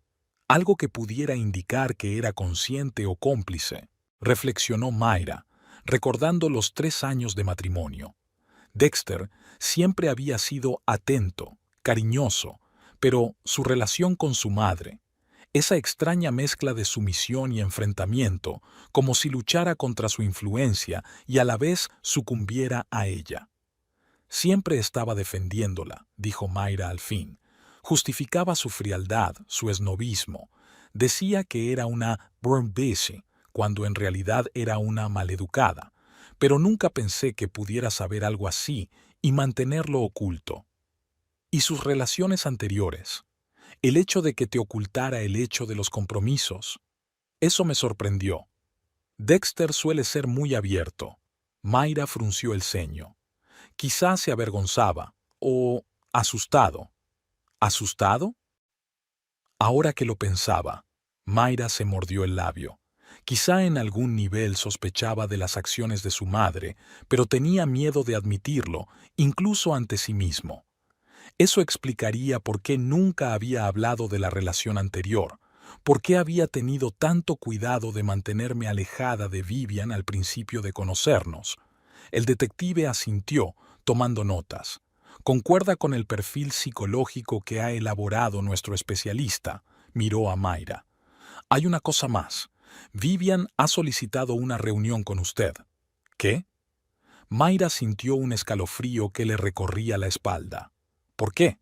Algo que pudiera indicar que era consciente o cómplice, reflexionó Mayra, recordando los 3 años de matrimonio. Dexter siempre había sido atento, cariñoso, pero su relación con su madre, esa extraña mezcla de sumisión y enfrentamiento, como si luchara contra su influencia y a la vez sucumbiera a ella. Siempre estaba defendiéndola, dijo Mayra al fin. Justificaba su frialdad, su esnobismo. Decía que era una born busy, cuando en realidad era una maleducada. Pero nunca pensé que pudiera saber algo así y mantenerlo oculto. ¿Y sus relaciones anteriores? El hecho de que te ocultara el hecho de los compromisos. Eso me sorprendió. Dexter suele ser muy abierto. Mayra frunció el ceño. Quizás se avergonzaba, o asustado. ¿Asustado? Ahora que lo pensaba, Mayra se mordió el labio. Quizá en algún nivel sospechaba de las acciones de su madre, pero tenía miedo de admitirlo, incluso ante sí mismo. Eso explicaría por qué nunca había hablado de la relación anterior, por qué había tenido tanto cuidado de mantenerme alejada de Vivian al principio de conocernos. El detective asintió, tomando notas. Concuerda con el perfil psicológico que ha elaborado nuestro especialista, miró a Mayra. Hay una cosa más. Vivian ha solicitado una reunión con usted. ¿Qué? Mayra sintió un escalofrío que le recorría la espalda. ¿Por qué?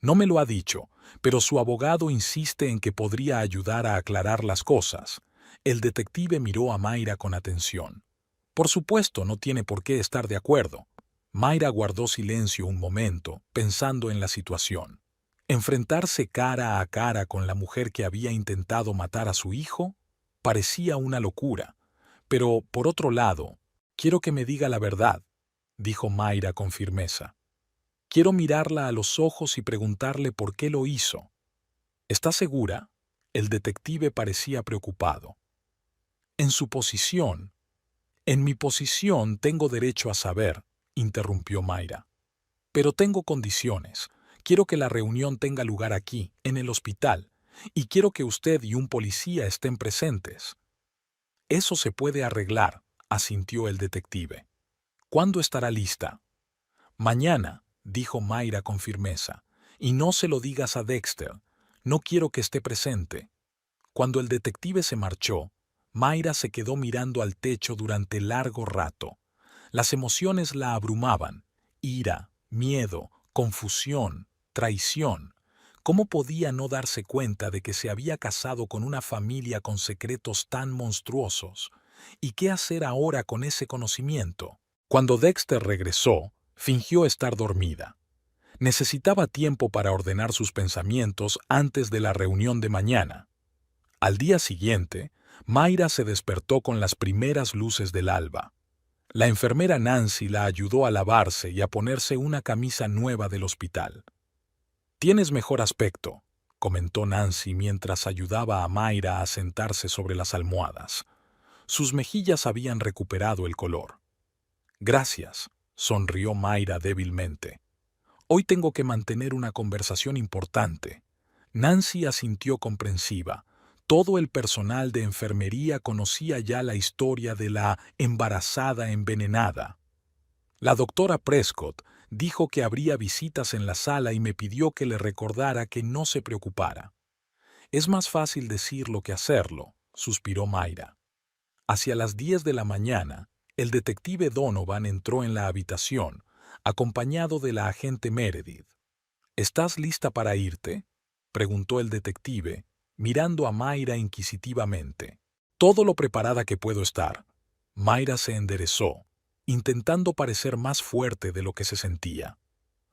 No me lo ha dicho, pero su abogado insiste en que podría ayudar a aclarar las cosas. El detective miró a Mayra con atención. Por supuesto, no tiene por qué estar de acuerdo. Mayra guardó silencio un momento, pensando en la situación. Enfrentarse cara a cara con la mujer que había intentado matar a su hijo parecía una locura. Pero, por otro lado, quiero que me diga la verdad, dijo Mayra con firmeza. Quiero mirarla a los ojos y preguntarle por qué lo hizo. ¿Está segura? El detective parecía preocupado. En su posición. En mi posición tengo derecho a saber, interrumpió Mayra. Pero tengo condiciones. Quiero que la reunión tenga lugar aquí, en el hospital, y quiero que usted y un policía estén presentes. Eso se puede arreglar, asintió el detective. ¿Cuándo estará lista? Mañana, dijo Mayra con firmeza. Y no se lo digas a Dexter. No quiero que esté presente. Cuando el detective se marchó, Mayra se quedó mirando al techo durante largo rato. Las emociones la abrumaban. Ira, miedo, confusión, traición. ¿Cómo podía no darse cuenta de que se había casado con una familia con secretos tan monstruosos? ¿Y qué hacer ahora con ese conocimiento? Cuando Dexter regresó, fingió estar dormida. Necesitaba tiempo para ordenar sus pensamientos antes de la reunión de mañana. Al día siguiente, Mayra se despertó con las primeras luces del alba. La enfermera Nancy la ayudó a lavarse y a ponerse una camisa nueva del hospital. «Tienes mejor aspecto», comentó Nancy mientras ayudaba a Mayra a sentarse sobre las almohadas. Sus mejillas habían recuperado el color. «Gracias», sonrió Mayra débilmente. «Hoy tengo que mantener una conversación importante». Nancy asintió comprensiva. Todo el personal de enfermería conocía ya la historia de la embarazada envenenada. La doctora Prescott dijo que habría visitas en la sala y me pidió que le recordara que no se preocupara. «Es más fácil decirlo que hacerlo», suspiró Mayra. Hacia las 10 de la mañana, el detective Donovan entró en la habitación, acompañado de la agente Meredith. «¿Estás lista para irte?», preguntó el detective, mirando a Mayra inquisitivamente. «Todo lo preparada que puedo estar». Mayra se enderezó, intentando parecer más fuerte de lo que se sentía.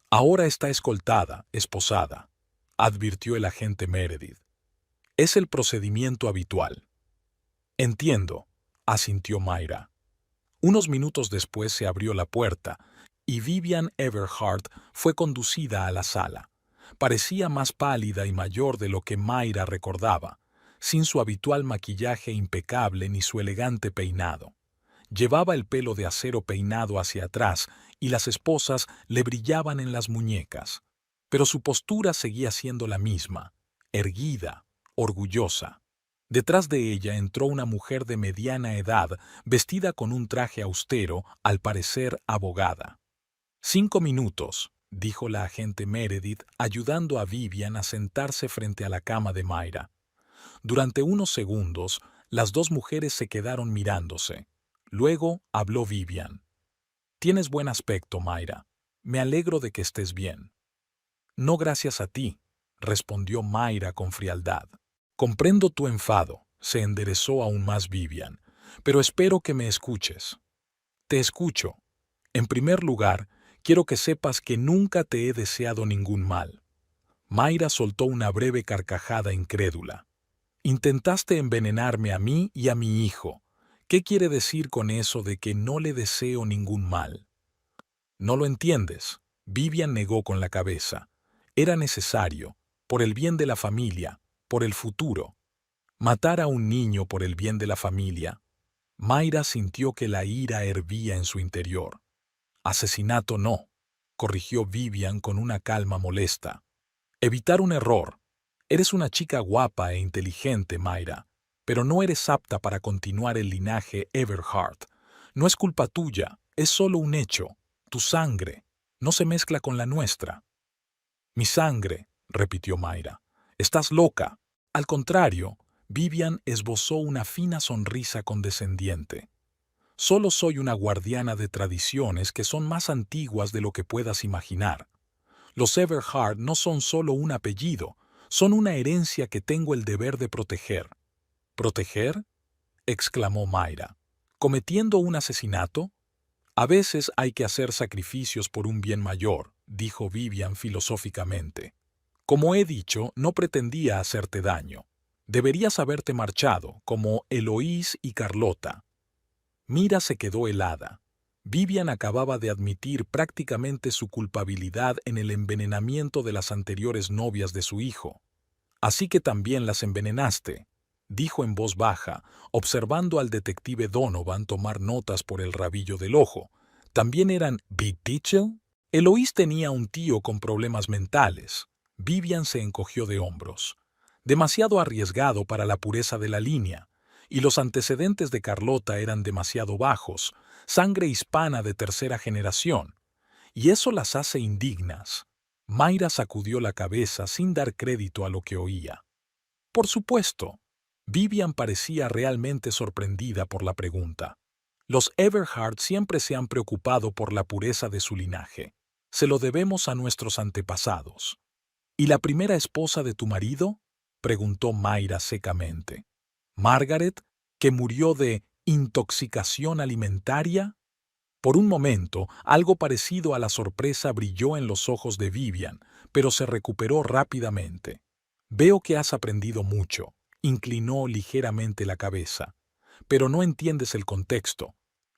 «Ahora está escoltada, esposada», advirtió el agente Meredith. «Es el procedimiento habitual». «Entiendo», asintió Mayra. Unos minutos después se abrió la puerta y Vivian Everhart fue conducida a la sala. Parecía más pálida y mayor de lo que Mayra recordaba, sin su habitual maquillaje impecable ni su elegante peinado. Llevaba el pelo de acero peinado hacia atrás y las esposas le brillaban en las muñecas. Pero su postura seguía siendo la misma, erguida, orgullosa. Detrás de ella entró una mujer de mediana edad, vestida con un traje austero, al parecer abogada. 5 minutos, dijo la agente Meredith, ayudando a Vivian a sentarse frente a la cama de Mayra. Durante unos segundos, las dos mujeres se quedaron mirándose. Luego habló Vivian. «Tienes buen aspecto, Mayra. Me alegro de que estés bien». «No gracias a ti», respondió Mayra con frialdad. Comprendo tu enfado, se enderezó aún más Vivian, pero espero que me escuches. Te escucho. En primer lugar, quiero que sepas que nunca te he deseado ningún mal. Mayra soltó una breve carcajada incrédula. Intentaste envenenarme a mí y a mi hijo. ¿Qué quiere decir con eso de que no le deseo ningún mal? No lo entiendes. Vivian negó con la cabeza. Era necesario, por el bien de la familia, por el futuro. Matar a un niño por el bien de la familia. Mayra sintió que la ira hervía en su interior. Asesinato no, corrigió Vivian con una calma molesta. Evitar un error. Eres una chica guapa e inteligente, Mayra, pero no eres apta para continuar el linaje Everhart. No es culpa tuya, es solo un hecho. Tu sangre no se mezcla con la nuestra. Mi sangre, repitió Mayra. Estás loca. Al contrario, Vivian esbozó una fina sonrisa condescendiente. Solo soy una guardiana de tradiciones que son más antiguas de lo que puedas imaginar. Los Everhart no son solo un apellido, son una herencia que tengo el deber de proteger. ¿Proteger?, exclamó Mayra. ¿Cometiendo un asesinato? A veces hay que hacer sacrificios por un bien mayor, dijo Vivian filosóficamente. Como he dicho, no pretendía hacerte daño. Deberías haberte marchado, como Eloís y Carlota. Mira se quedó helada. Vivian acababa de admitir prácticamente su culpabilidad en el envenenamiento de las anteriores novias de su hijo. Así que también las envenenaste, dijo en voz baja, observando al detective Donovan tomar notas por el rabillo del ojo. ¿También eran Big Mitchell? Eloís tenía un tío con problemas mentales. Vivian se encogió de hombros. Demasiado arriesgado para la pureza de la línea. Y los antecedentes de Carlota eran demasiado bajos, sangre hispana de tercera generación. Y eso las hace indignas. Mayra sacudió la cabeza sin dar crédito a lo que oía. Por supuesto. Vivian parecía realmente sorprendida por la pregunta. Los Everhart siempre se han preocupado por la pureza de su linaje. Se lo debemos a nuestros antepasados. ¿Y la primera esposa de tu marido?, preguntó Mayra secamente. ¿Margaret, que murió de intoxicación alimentaria? Por un momento, algo parecido a la sorpresa brilló en los ojos de Vivian, pero se recuperó rápidamente. Veo que has aprendido mucho. Inclinó ligeramente la cabeza. Pero no entiendes el contexto.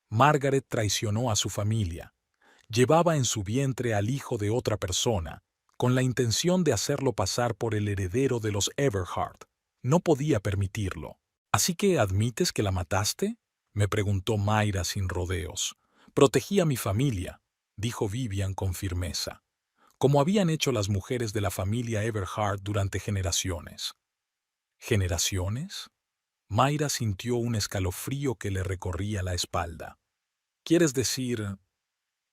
Margaret traicionó a su familia. Llevaba en su vientre al hijo de otra persona, con la intención de hacerlo pasar por el heredero de los Everhart. No podía permitirlo. ¿Así que admites que la mataste?, me preguntó Mayra sin rodeos. Protegí a mi familia, dijo Vivian con firmeza, como habían hecho las mujeres de la familia Everhart durante generaciones. ¿Generaciones? Mayra sintió un escalofrío que le recorría la espalda. ¿Quieres decir,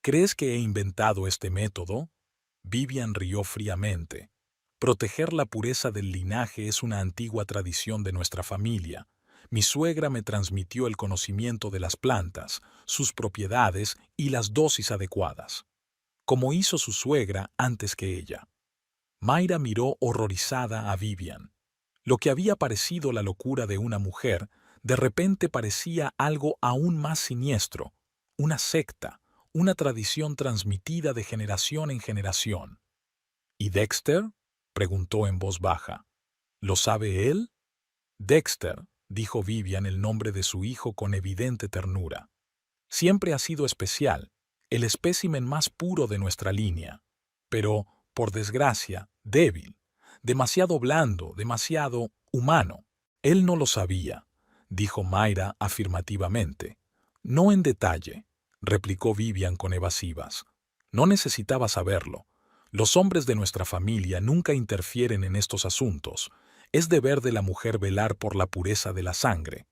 crees que he inventado este método? Vivian rió fríamente. Proteger la pureza del linaje es una antigua tradición de nuestra familia. Mi suegra me transmitió el conocimiento de las plantas, sus propiedades y las dosis adecuadas, como hizo su suegra antes que ella. Mayra miró horrorizada a Vivian. Lo que había parecido la locura de una mujer, de repente parecía algo aún más siniestro, una secta, una tradición transmitida de generación en generación. ¿Y Dexter?, preguntó en voz baja. ¿Lo sabe él? Dexter, dijo Vivian el nombre de su hijo con evidente ternura. Siempre ha sido especial, el espécimen más puro de nuestra línea, pero, por desgracia, débil, demasiado blando, demasiado humano. Él no lo sabía, dijo Mayra afirmativamente. No en detalle, replicó Vivian con evasivas. No necesitaba saberlo. Los hombres de nuestra familia nunca interfieren en estos asuntos. Es deber de la mujer velar por la pureza de la sangre.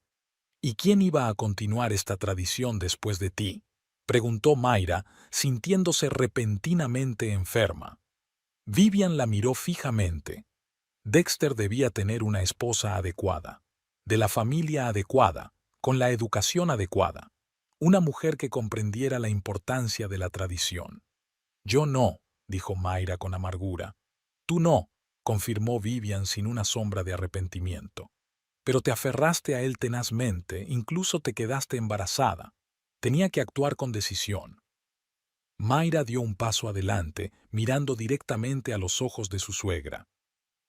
¿Y quién iba a continuar esta tradición después de ti?, preguntó Mayra, sintiéndose repentinamente enferma. Vivian la miró fijamente. Dexter debía tener una esposa adecuada, de la familia adecuada, con la educación adecuada, una mujer que comprendiera la importancia de la tradición. Yo no, dijo Mayra con amargura. Tú no, confirmó Vivian sin una sombra de arrepentimiento. Pero te aferraste a él tenazmente, incluso te quedaste embarazada. Tenía que actuar con decisión. Mayra dio un paso adelante, mirando directamente a los ojos de su suegra.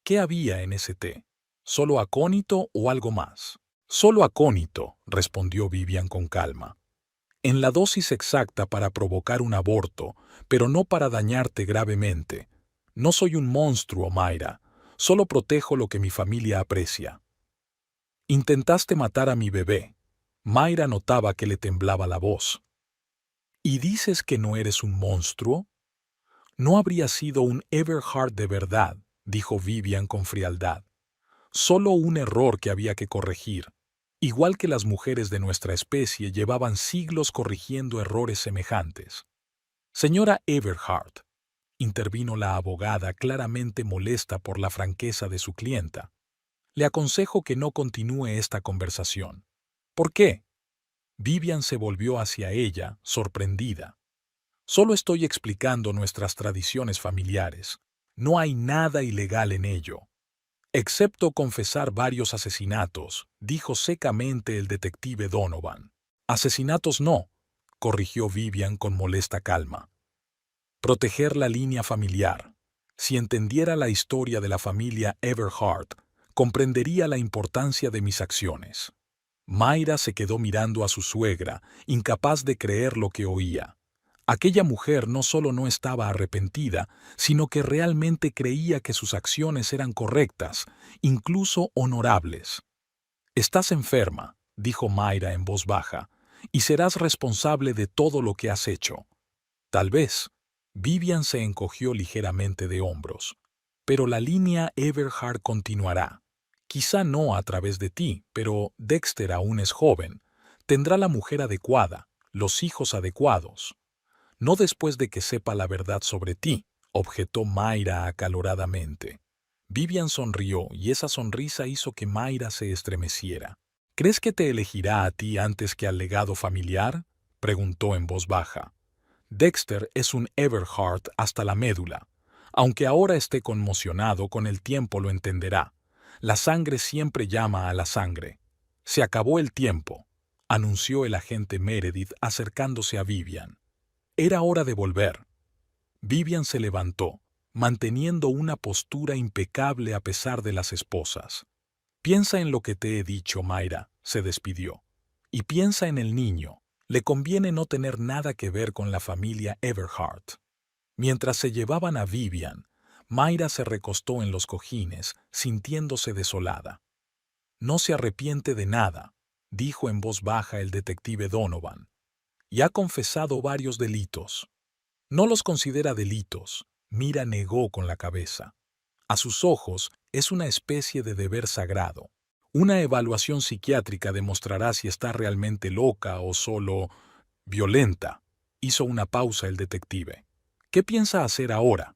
¿Qué había en ese té? ¿Solo acónito o algo más? Solo acónito, respondió Vivian con calma. En la dosis exacta para provocar un aborto, pero no para dañarte gravemente. No soy un monstruo, Mayra. Solo protejo lo que mi familia aprecia. Intentaste matar a mi bebé. Mayra notaba que le temblaba la voz. ¿Y dices que no eres un monstruo? No habría sido un Everhart de verdad, dijo Vivian con frialdad. Solo un error que había que corregir. Igual que las mujeres de nuestra especie llevaban siglos corrigiendo errores semejantes. Señora Everhart, intervino la abogada claramente molesta por la franqueza de su clienta. Le aconsejo que no continúe esta conversación. ¿Por qué? Vivian se volvió hacia ella, sorprendida. Solo estoy explicando nuestras tradiciones familiares. No hay nada ilegal en ello. Excepto confesar varios asesinatos, dijo secamente el detective Donovan. Asesinatos no, corrigió Vivian con molesta calma. Proteger la línea familiar. Si entendiera la historia de la familia Everhart, comprendería la importancia de mis acciones. Mayra se quedó mirando a su suegra, incapaz de creer lo que oía. Aquella mujer no solo no estaba arrepentida, sino que realmente creía que sus acciones eran correctas, incluso honorables. Estás enferma, dijo Mayra en voz baja, y serás responsable de todo lo que has hecho. Tal vez. Vivian se encogió ligeramente de hombros. Pero la línea Everhart continuará. Quizá no a través de ti, pero Dexter aún es joven. Tendrá la mujer adecuada, los hijos adecuados. No después de que sepa la verdad sobre ti, objetó Mayra acaloradamente. Vivian sonrió y esa sonrisa hizo que Mayra se estremeciera. ¿Crees que te elegirá a ti antes que al legado familiar? Preguntó en voz baja. Dexter es un Everhart hasta la médula. Aunque ahora esté conmocionado, con el tiempo lo entenderá. La sangre siempre llama a la sangre. Se acabó el tiempo, anunció el agente Meredith acercándose a Vivian. Era hora de volver. Vivian se levantó, manteniendo una postura impecable a pesar de las esposas. Piensa en lo que te he dicho, Mayra, se despidió. Y piensa en el niño. Le conviene no tener nada que ver con la familia Everhart. Mientras se llevaban a Vivian, Mayra se recostó en los cojines, sintiéndose desolada. No se arrepiente de nada, dijo en voz baja el detective Donovan. Y ha confesado varios delitos. No los considera delitos, Mira negó con la cabeza. A sus ojos es una especie de deber sagrado. Una evaluación psiquiátrica demostrará si está realmente loca o solo violenta. Hizo una pausa el detective. ¿Qué piensa hacer ahora?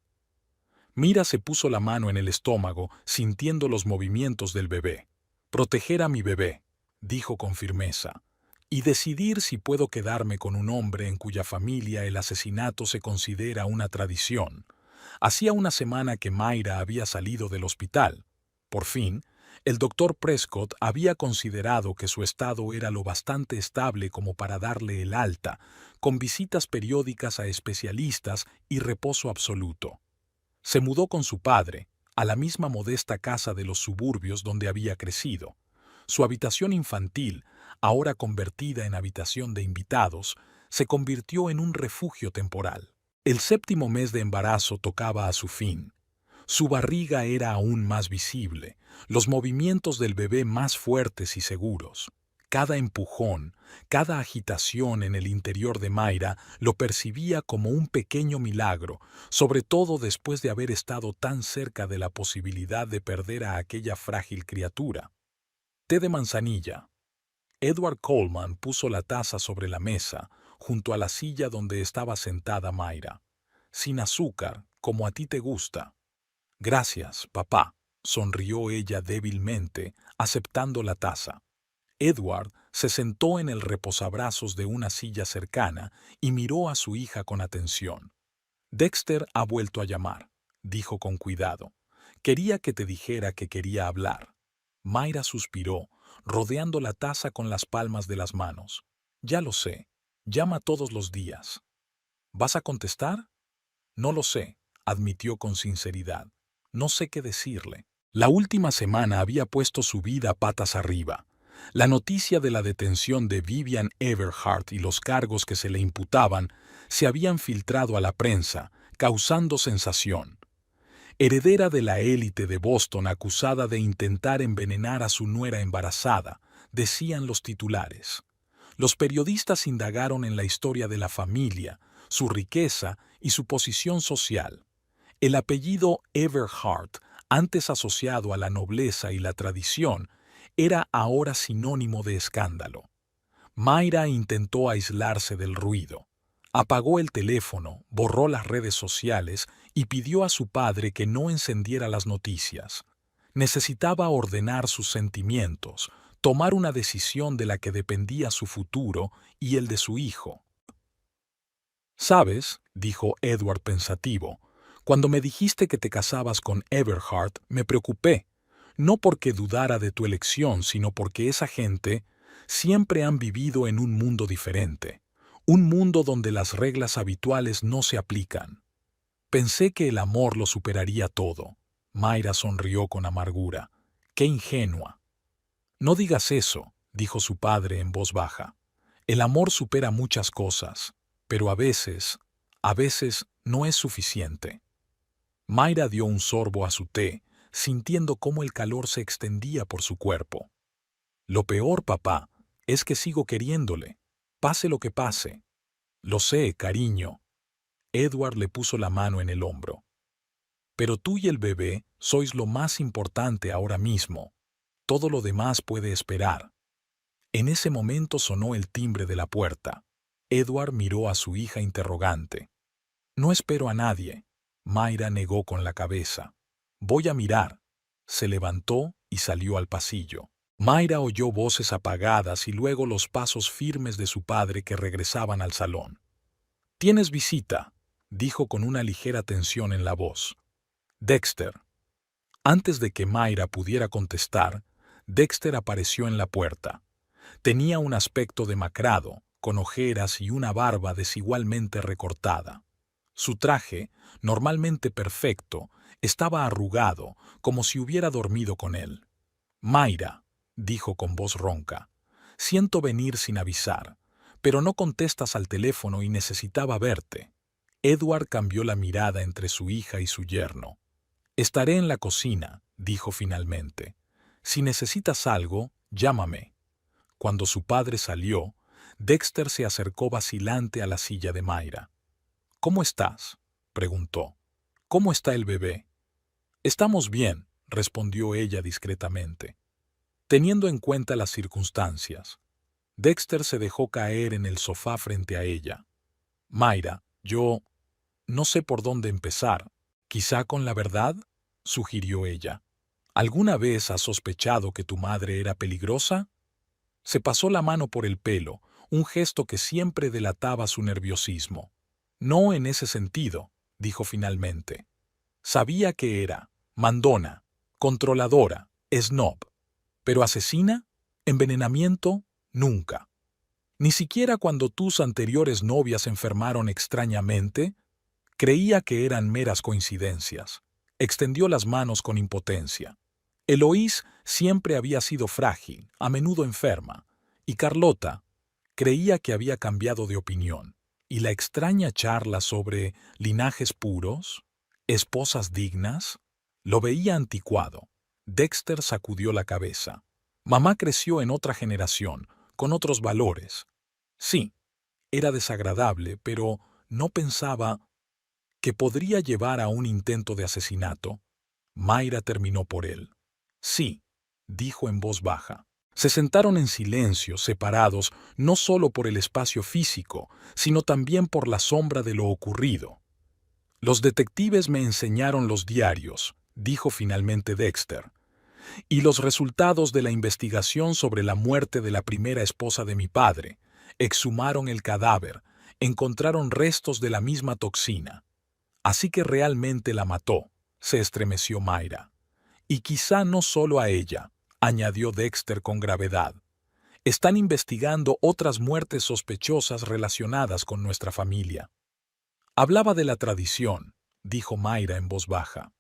Mira se puso la mano en el estómago, sintiendo los movimientos del bebé. Proteger a mi bebé, dijo con firmeza, y decidir si puedo quedarme con un hombre en cuya familia el asesinato se considera una tradición. Hacía una semana que Mayra había salido del hospital. Por fin, el doctor Prescott había considerado que su estado era lo bastante estable como para darle el alta, con visitas periódicas a especialistas y reposo absoluto. Se mudó con su padre, a la misma modesta casa de los suburbios donde había crecido. Su habitación infantil, ahora convertida en habitación de invitados, se convirtió en un refugio temporal. El 7º mes de embarazo tocaba a su fin. Su barriga era aún más visible, los movimientos del bebé más fuertes y seguros. Cada empujón, cada agitación en el interior de Mayra lo percibía como un pequeño milagro, sobre todo después de haber estado tan cerca de la posibilidad de perder a aquella frágil criatura. Té de manzanilla. Edward Coleman puso la taza sobre la mesa, junto a la silla donde estaba sentada Mayra. Sin azúcar, como a ti te gusta. Gracias, papá, sonrió ella débilmente, aceptando la taza. Edward se sentó en el reposabrazos de una silla cercana y miró a su hija con atención. Dexter ha vuelto a llamar, dijo con cuidado. Quería que te dijera que quería hablar. Mayra suspiró, rodeando la taza con las palmas de las manos. Ya lo sé. Llama todos los días. ¿Vas a contestar? No lo sé, admitió con sinceridad. No sé qué decirle. La última semana había puesto su vida patas arriba. La noticia de la detención de Vivian Everhart y los cargos que se le imputaban se habían filtrado a la prensa, causando sensación. Heredera de la élite de Boston acusada de intentar envenenar a su nuera embarazada, decían los titulares. Los periodistas indagaron en la historia de la familia, su riqueza y su posición social. El apellido Everhart, antes asociado a la nobleza y la tradición, era ahora sinónimo de escándalo. Mayra intentó aislarse del ruido. Apagó el teléfono, borró las redes sociales y pidió a su padre que no encendiera las noticias. Necesitaba ordenar sus sentimientos, tomar una decisión de la que dependía su futuro y el de su hijo. «¿Sabes?», dijo Edward pensativo, «cuando me dijiste que te casabas con Everhart, me preocupé, no porque dudara de tu elección, sino porque esa gente siempre han vivido en un mundo diferente, un mundo donde las reglas habituales no se aplican. Pensé que el amor lo superaría todo». Mayra sonrió con amargura. «Qué ingenua». «No digas eso», dijo su padre en voz baja. «El amor supera muchas cosas, pero a veces no es suficiente». Mayra dio un sorbo a su té, sintiendo cómo el calor se extendía por su cuerpo. «Lo peor, papá, es que sigo queriéndole, pase lo que pase». «Lo sé, cariño». Edward le puso la mano en el hombro. «Pero tú y el bebé sois lo más importante ahora mismo. Todo lo demás puede esperar». En ese momento sonó el timbre de la puerta. Edward miró a su hija interrogante. «No espero a nadie». Mayra negó con la cabeza. «Voy a mirar». Se levantó y salió al pasillo. Mayra oyó voces apagadas y luego los pasos firmes de su padre que regresaban al salón. «Tienes visita», dijo con una ligera tensión en la voz. «Dexter». Antes de que Mayra pudiera contestar, Dexter apareció en la puerta. Tenía un aspecto demacrado, con ojeras y una barba desigualmente recortada. Su traje, normalmente perfecto, estaba arrugado, como si hubiera dormido con él. «Mayra», dijo con voz ronca, «siento venir sin avisar, pero no contestas al teléfono y necesitaba verte». Edward cambió la mirada entre su hija y su yerno. «Estaré en la cocina», dijo finalmente. «Si necesitas algo, llámame». Cuando su padre salió, Dexter se acercó vacilante a la silla de Mayra. «¿Cómo estás?», preguntó. «¿Cómo está el bebé?». «Estamos bien», respondió ella discretamente. Teniendo en cuenta las circunstancias, Dexter se dejó caer en el sofá frente a ella. «Mayra, yo no sé por dónde empezar. Quizá con la verdad», sugirió ella. «¿Alguna vez has sospechado que tu madre era peligrosa?». Se pasó la mano por el pelo, un gesto que siempre delataba su nerviosismo. «No en ese sentido», dijo finalmente. «Sabía que era mandona, controladora, snob. Pero asesina, envenenamiento, nunca. Ni siquiera cuando tus anteriores novias enfermaron extrañamente, creía que eran meras coincidencias». Extendió las manos con impotencia. Eloís siempre había sido frágil, a menudo enferma, y Carlota creía que había cambiado de opinión. Y la extraña charla sobre linajes puros, esposas dignas, lo veía anticuado. Dexter sacudió la cabeza. Mamá creció en otra generación, con otros valores. Sí, era desagradable, pero no pensaba que podría llevar a un intento de asesinato. Mayra terminó por él. «Sí», dijo en voz baja. Se sentaron en silencio, separados no solo por el espacio físico, sino también por la sombra de lo ocurrido. «Los detectives me enseñaron los diarios», dijo finalmente Dexter, «y los resultados de la investigación sobre la muerte de la primera esposa de mi padre. Exhumaron el cadáver, encontraron restos de la misma toxina. Así que realmente la mató», se estremeció Mayra. Y quizá no solo a ella, añadió Dexter con gravedad. Están investigando otras muertes sospechosas relacionadas con nuestra familia. Hablaba de la tradición, dijo Mayra en voz baja,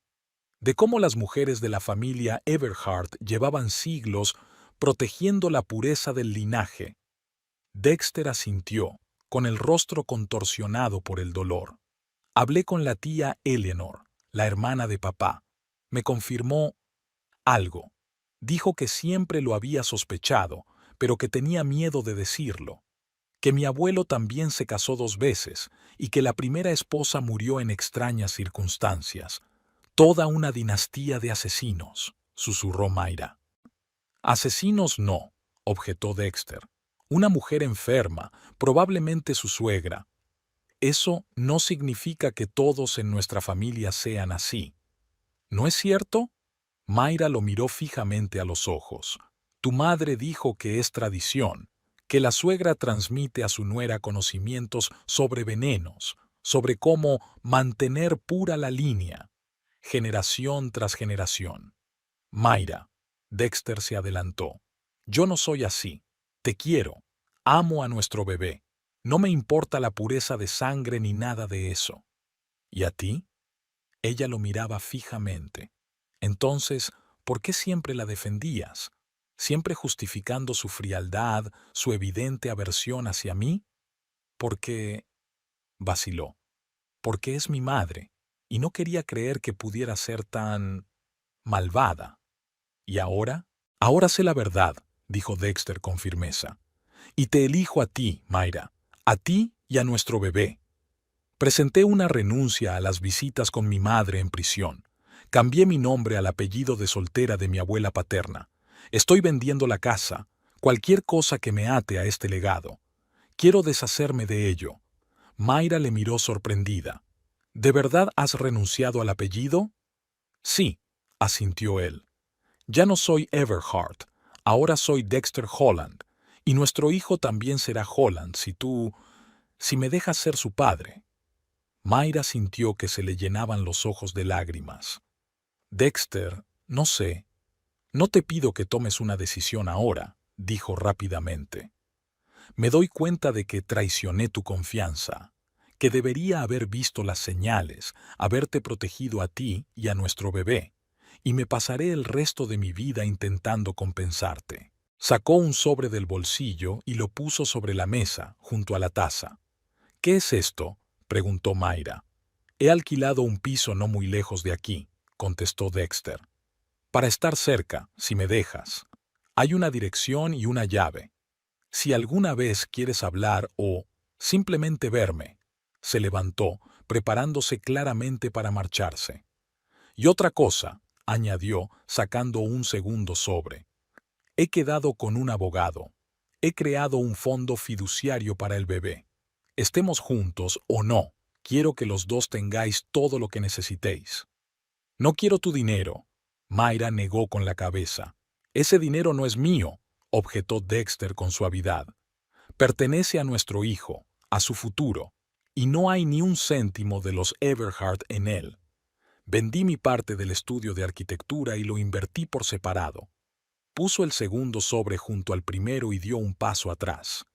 de cómo las mujeres de la familia Everhart llevaban siglos protegiendo la pureza del linaje. Dexter asintió, con el rostro contorsionado por el dolor. Hablé con la tía Eleanor, la hermana de papá. Me confirmó algo. Dijo que siempre lo había sospechado, pero que tenía miedo de decirlo. Que mi abuelo también se casó 2 veces y que la primera esposa murió en extrañas circunstancias. Toda una dinastía de asesinos, susurró Mayra. Asesinos no, objetó Dexter. Una mujer enferma, probablemente su suegra. Eso no significa que todos en nuestra familia sean así. ¿No es cierto? Mayra lo miró fijamente a los ojos. Tu madre dijo que es tradición, que la suegra transmite a su nuera conocimientos sobre venenos, sobre cómo mantener pura la línea, generación tras generación. Mayra, Dexter se adelantó. Yo no soy así. Te quiero. Amo a nuestro bebé. No me importa la pureza de sangre ni nada de eso. ¿Y a ti? Ella lo miraba fijamente. Entonces, ¿por qué siempre la defendías? ¿Siempre justificando su frialdad, su evidente aversión hacia mí? Porque, vaciló, porque es mi madre, y no quería creer que pudiera ser tan malvada. ¿Y ahora? Ahora sé la verdad, dijo Dexter con firmeza. Y te elijo a ti, Mayra, a ti y a nuestro bebé. Presenté una renuncia a las visitas con mi madre en prisión. Cambié mi nombre al apellido de soltera de mi abuela paterna. Estoy vendiendo la casa, cualquier cosa que me ate a este legado. Quiero deshacerme de ello. Mayra le miró sorprendida. ¿De verdad has renunciado al apellido? Sí, asintió él. Ya no soy Everhart, ahora soy Dexter Holland, y nuestro hijo también será Holland si me dejas ser su padre. Mayra sintió que se le llenaban los ojos de lágrimas. Dexter, no sé. No te pido que tomes una decisión ahora, dijo rápidamente. Me doy cuenta de que traicioné tu confianza, que debería haber visto las señales, haberte protegido a ti y a nuestro bebé, y me pasaré el resto de mi vida intentando compensarte. Sacó un sobre del bolsillo y lo puso sobre la mesa, junto a la taza. ¿Qué es esto?, preguntó Mayra. He alquilado un piso no muy lejos de aquí, contestó Dexter. Para estar cerca, si me dejas. Hay una dirección y una llave. Si alguna vez quieres hablar o simplemente verme. Se levantó, preparándose claramente para marcharse. Y otra cosa, añadió, sacando un segundo sobre. He quedado con un abogado. He creado un fondo fiduciario para el bebé. Estemos juntos o no, quiero que los dos tengáis todo lo que necesitéis. No quiero tu dinero. Mayra negó con la cabeza. Ese dinero no es mío, objetó Dexter con suavidad. Pertenece a nuestro hijo, a su futuro, y no hay ni un céntimo de los Everhart en él. Vendí mi parte del estudio de arquitectura y lo invertí por separado. Puso el segundo sobre junto al primero y dio un paso atrás.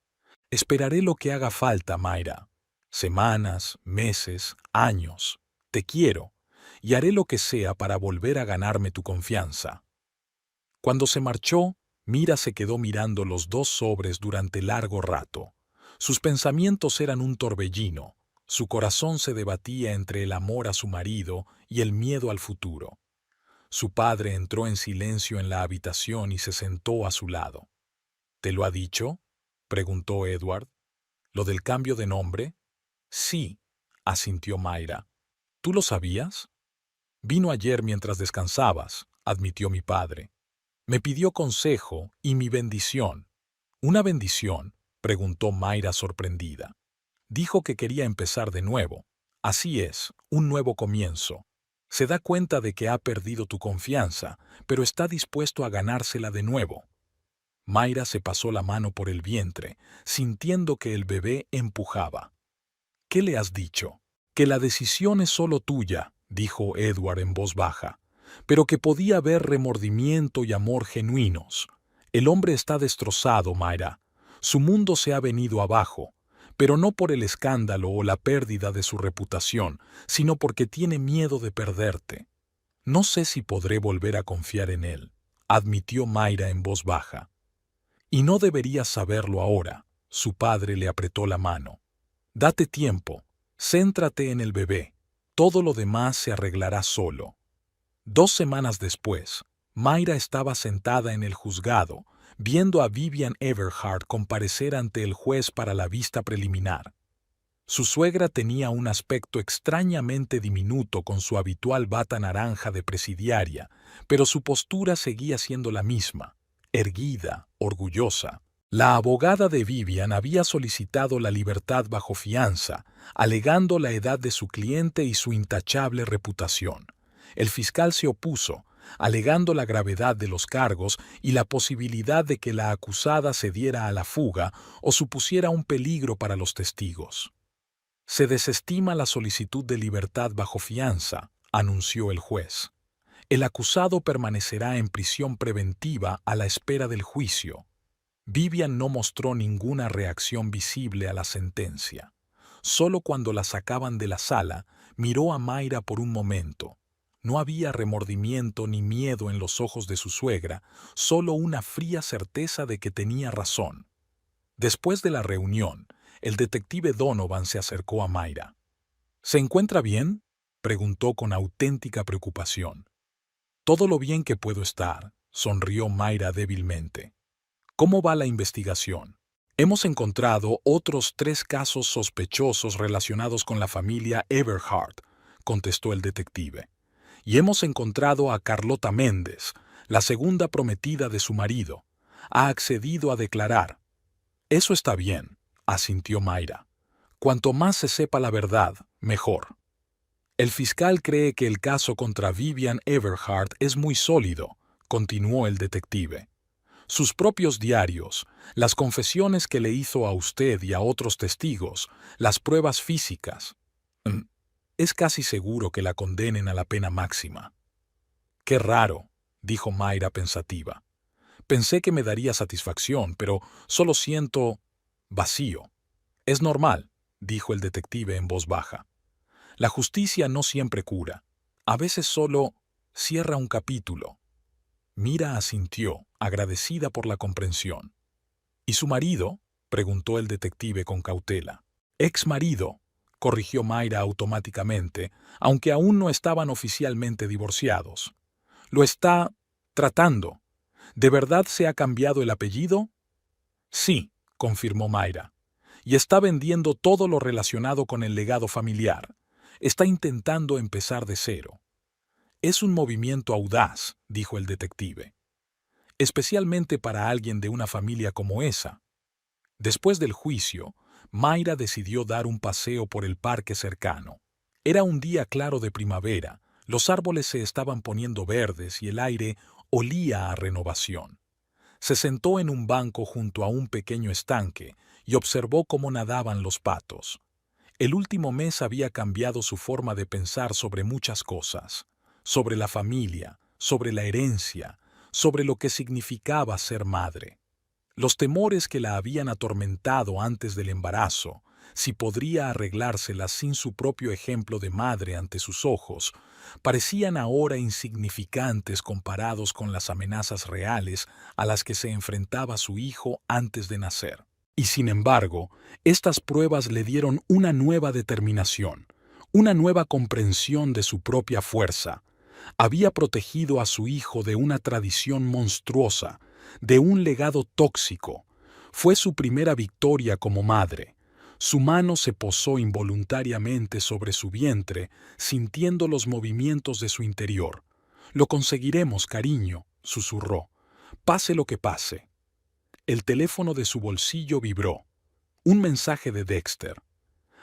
Esperaré lo que haga falta, Mayra. Semanas, meses, años. Te quiero, y haré lo que sea para volver a ganarme tu confianza. Cuando se marchó, Mira se quedó mirando los 2 sobres durante largo rato. Sus pensamientos eran un torbellino. Su corazón se debatía entre el amor a su marido y el miedo al futuro. Su padre entró en silencio en la habitación y se sentó a su lado. ¿Te lo ha dicho?, preguntó Edward. ¿Lo del cambio de nombre? Sí, asintió Mayra. ¿Tú lo sabías? Vino ayer mientras descansabas, admitió mi padre. Me pidió consejo y mi bendición. ¿Una bendición?, preguntó Mayra sorprendida. Dijo que quería empezar de nuevo. Así es, un nuevo comienzo. Se da cuenta de que ha perdido tu confianza, pero está dispuesto a ganársela de nuevo. Mayra se pasó la mano por el vientre, sintiendo que el bebé empujaba. ¿Qué le has dicho? Que la decisión es solo tuya, dijo Edward en voz baja. pero que podía ver remordimiento y amor genuinos. El hombre está destrozado, Mayra. Su mundo se ha venido abajo, pero no por el escándalo o la pérdida de su reputación, sino porque tiene miedo de perderte. No sé si podré volver a confiar en él, admitió Mayra en voz baja. Y no deberías saberlo ahora. Su padre le apretó la mano. Date tiempo, céntrate en el bebé. Todo lo demás se arreglará solo. 2 semanas después, Mayra estaba sentada en el juzgado, viendo a Vivian Everhart comparecer ante el juez para la vista preliminar. Su suegra tenía un aspecto extrañamente diminuto con su habitual bata naranja de presidiaria, pero su postura seguía siendo la misma, erguida, orgullosa. La abogada de Vivian había solicitado la libertad bajo fianza, alegando la edad de su cliente y su intachable reputación. El fiscal se opuso, alegando la gravedad de los cargos y la posibilidad de que la acusada se diera a la fuga o supusiera un peligro para los testigos. Se desestima la solicitud de libertad bajo fianza, anunció el juez. El acusado permanecerá en prisión preventiva a la espera del juicio. Vivian no mostró ninguna reacción visible a la sentencia. Solo cuando la sacaban de la sala, miró a Mayra por un momento. No había remordimiento ni miedo en los ojos de su suegra, solo una fría certeza de que tenía razón. Después de la reunión, el detective Donovan se acercó a Mayra. ¿Se encuentra bien?, preguntó con auténtica preocupación. Todo lo bien que puedo estar, sonrió Mayra débilmente. ¿Cómo va la investigación? Hemos encontrado otros 3 casos sospechosos relacionados con la familia Everhart, contestó el detective. Y hemos encontrado a Carlota Méndez, la segunda prometida de su marido. Ha accedido a declarar. Eso está bien, asintió Mayra. Cuanto más se sepa la verdad, mejor. El fiscal cree que el caso contra Vivian Everhart es muy sólido, continuó el detective. Sus propios diarios, las confesiones que le hizo a usted y a otros testigos, las pruebas físicas. Es casi seguro que la condenen a la pena máxima. Qué raro, dijo Mayra pensativa. Pensé que me daría satisfacción, pero solo siento vacío. Es normal, dijo el detective en voz baja. La justicia no siempre cura. A veces solo cierra un capítulo. Mira asintió, agradecida por la comprensión. ¿Y su marido?, preguntó el detective con cautela. Ex marido, corrigió Mayra automáticamente, aunque aún no estaban oficialmente divorciados. Lo está tratando. ¿De verdad se ha cambiado el apellido? Sí, confirmó Mayra. Y está vendiendo todo lo relacionado con el legado familiar. Está intentando empezar de cero. Es un movimiento audaz, dijo el detective. Especialmente para alguien de una familia como esa. Después del juicio, Mayra decidió dar un paseo por el parque cercano. Era un día claro de primavera, los árboles se estaban poniendo verdes y el aire olía a renovación. Se sentó en un banco junto a un pequeño estanque y observó cómo nadaban los patos. El último mes había cambiado su forma de pensar sobre muchas cosas, sobre la familia, sobre la herencia, sobre lo que significaba ser madre. Los temores que la habían atormentado antes del embarazo, si podría arreglárselas sin su propio ejemplo de madre ante sus ojos, parecían ahora insignificantes comparados con las amenazas reales a las que se enfrentaba su hijo antes de nacer. Y sin embargo, estas pruebas le dieron una nueva determinación, una nueva comprensión de su propia fuerza. Había protegido a su hijo de una tradición monstruosa, de un legado tóxico. Fue su primera victoria como madre. Su mano se posó involuntariamente sobre su vientre, sintiendo los movimientos de su interior. «Lo conseguiremos, cariño», susurró. «Pase lo que pase». El teléfono de su bolsillo vibró. Un mensaje de Dexter.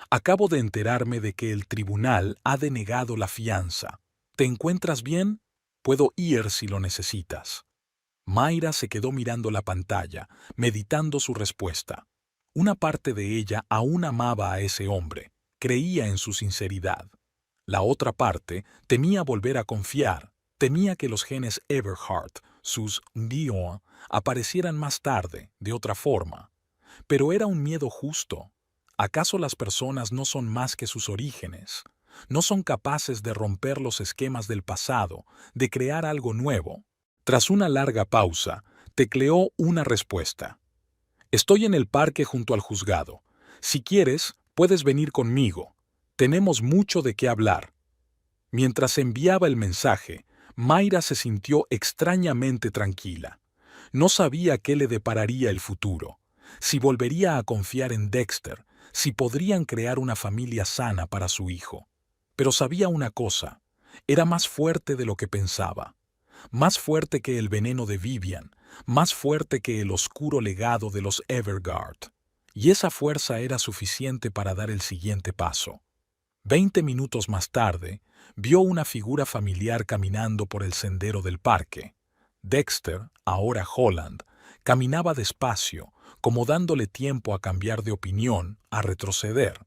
«Acabo de enterarme de que el tribunal ha denegado la fianza. ¿Te encuentras bien? Puedo ir si lo necesitas». Mayra se quedó mirando la pantalla, meditando su respuesta. Una parte de ella aún amaba a ese hombre, creía en su sinceridad. La otra parte temía volver a confiar, Temía que los genes Everhart, sus Dion, aparecieran más tarde, de otra forma. Pero era un miedo justo. ¿Acaso las personas no son más que sus orígenes? ¿No son capaces de romper los esquemas del pasado, de crear algo nuevo? Tras una larga pausa, tecleó una respuesta. Estoy en el parque junto al juzgado. Si quieres, puedes venir conmigo. Tenemos mucho de qué hablar. Mientras enviaba el mensaje, Mayra se sintió extrañamente tranquila. No sabía qué le depararía el futuro, si volvería a confiar en Dexter, si podrían crear una familia sana para su hijo. Pero sabía una cosa, era más fuerte de lo que pensaba, más fuerte que el veneno de Vivian, más fuerte que el oscuro legado de los Evergard. Y esa fuerza era suficiente para dar el siguiente paso. 20 minutos más tarde, vio una figura familiar caminando por el sendero del parque. Dexter, ahora Holland, caminaba despacio, como dándole tiempo a cambiar de opinión, a retroceder.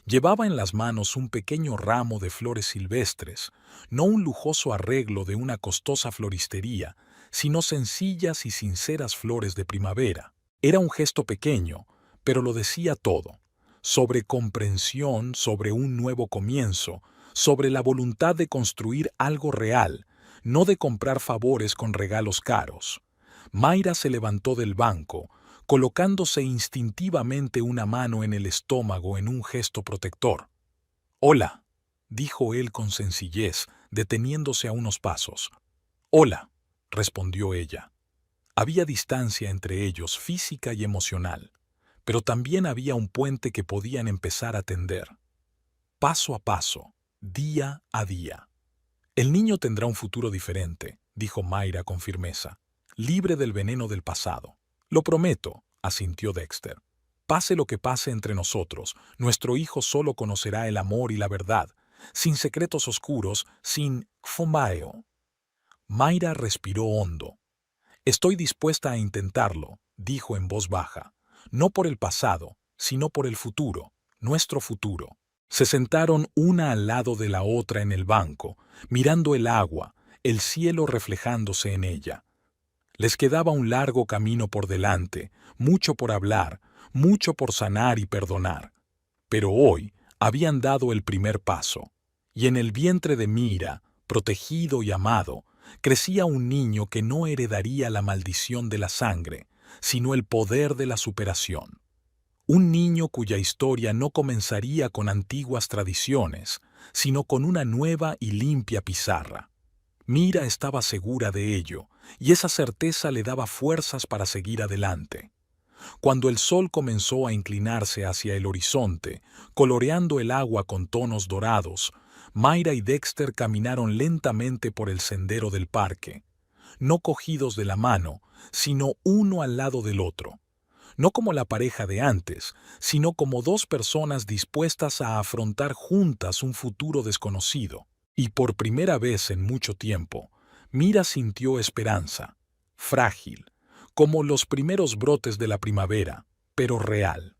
Llevaba en las manos un pequeño ramo de flores silvestres, no un lujoso arreglo de una costosa floristería, sino sencillas y sinceras flores de primavera. Era un gesto pequeño, pero lo decía todo, sobre comprensión, sobre un nuevo comienzo, sobre la voluntad de construir algo real, no de comprar favores con regalos caros. Mayra se levantó del banco, colocándose instintivamente una mano en el estómago en un gesto protector. «Hola», dijo él con sencillez, deteniéndose a unos pasos. «Hola», respondió ella. Había distancia entre ellos, física y emocional, pero también había un puente que podían empezar a tender. Paso a paso, día a día. «El niño tendrá un futuro diferente», dijo Mayra con firmeza, libre del veneno del pasado. «Lo prometo», asintió Dexter. «Pase lo que pase entre nosotros, nuestro hijo solo conocerá el amor y la verdad, sin secretos oscuros, sin fumeo». Mayra respiró hondo. «Estoy dispuesta a intentarlo», dijo en voz baja, «no por el pasado, sino por el futuro, nuestro futuro». Se sentaron una al lado de la otra en el banco, mirando el agua, el cielo reflejándose en ella. Les quedaba un largo camino por delante, mucho por hablar, mucho por sanar y perdonar. Pero hoy habían dado el primer paso, y en el vientre de Mira, protegido y amado, crecía un niño que no heredaría la maldición de la sangre, sino el poder de la superación. Un niño cuya historia no comenzaría con antiguas tradiciones, sino con una nueva y limpia pizarra. Mira estaba segura de ello, y esa certeza le daba fuerzas para seguir adelante. Cuando el sol comenzó a inclinarse hacia el horizonte, coloreando el agua con tonos dorados, Mayra y Dexter caminaron lentamente por el sendero del parque, no cogidos de la mano, sino uno al lado del otro. No como la pareja de antes, sino como dos personas dispuestas a afrontar juntas un futuro desconocido. Y por primera vez en mucho tiempo, Mira sintió esperanza, frágil, como los primeros brotes de la primavera, pero real.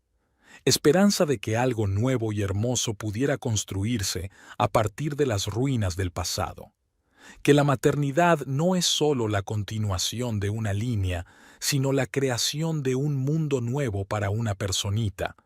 Esperanza de que algo nuevo y hermoso pudiera construirse a partir de las ruinas del pasado. Que la maternidad no es solo la continuación de una línea, sino la creación de un mundo nuevo para una personita.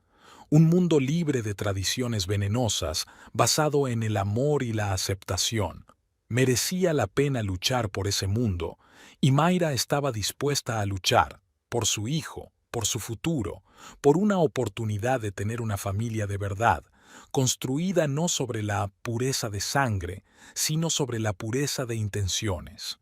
Un mundo libre de tradiciones venenosas, basado en el amor y la aceptación. Merecía la pena luchar por ese mundo, y Mayra estaba dispuesta a luchar, por su hijo, por su futuro, por una oportunidad de tener una familia de verdad, construida no sobre la pureza de sangre, sino sobre la pureza de intenciones.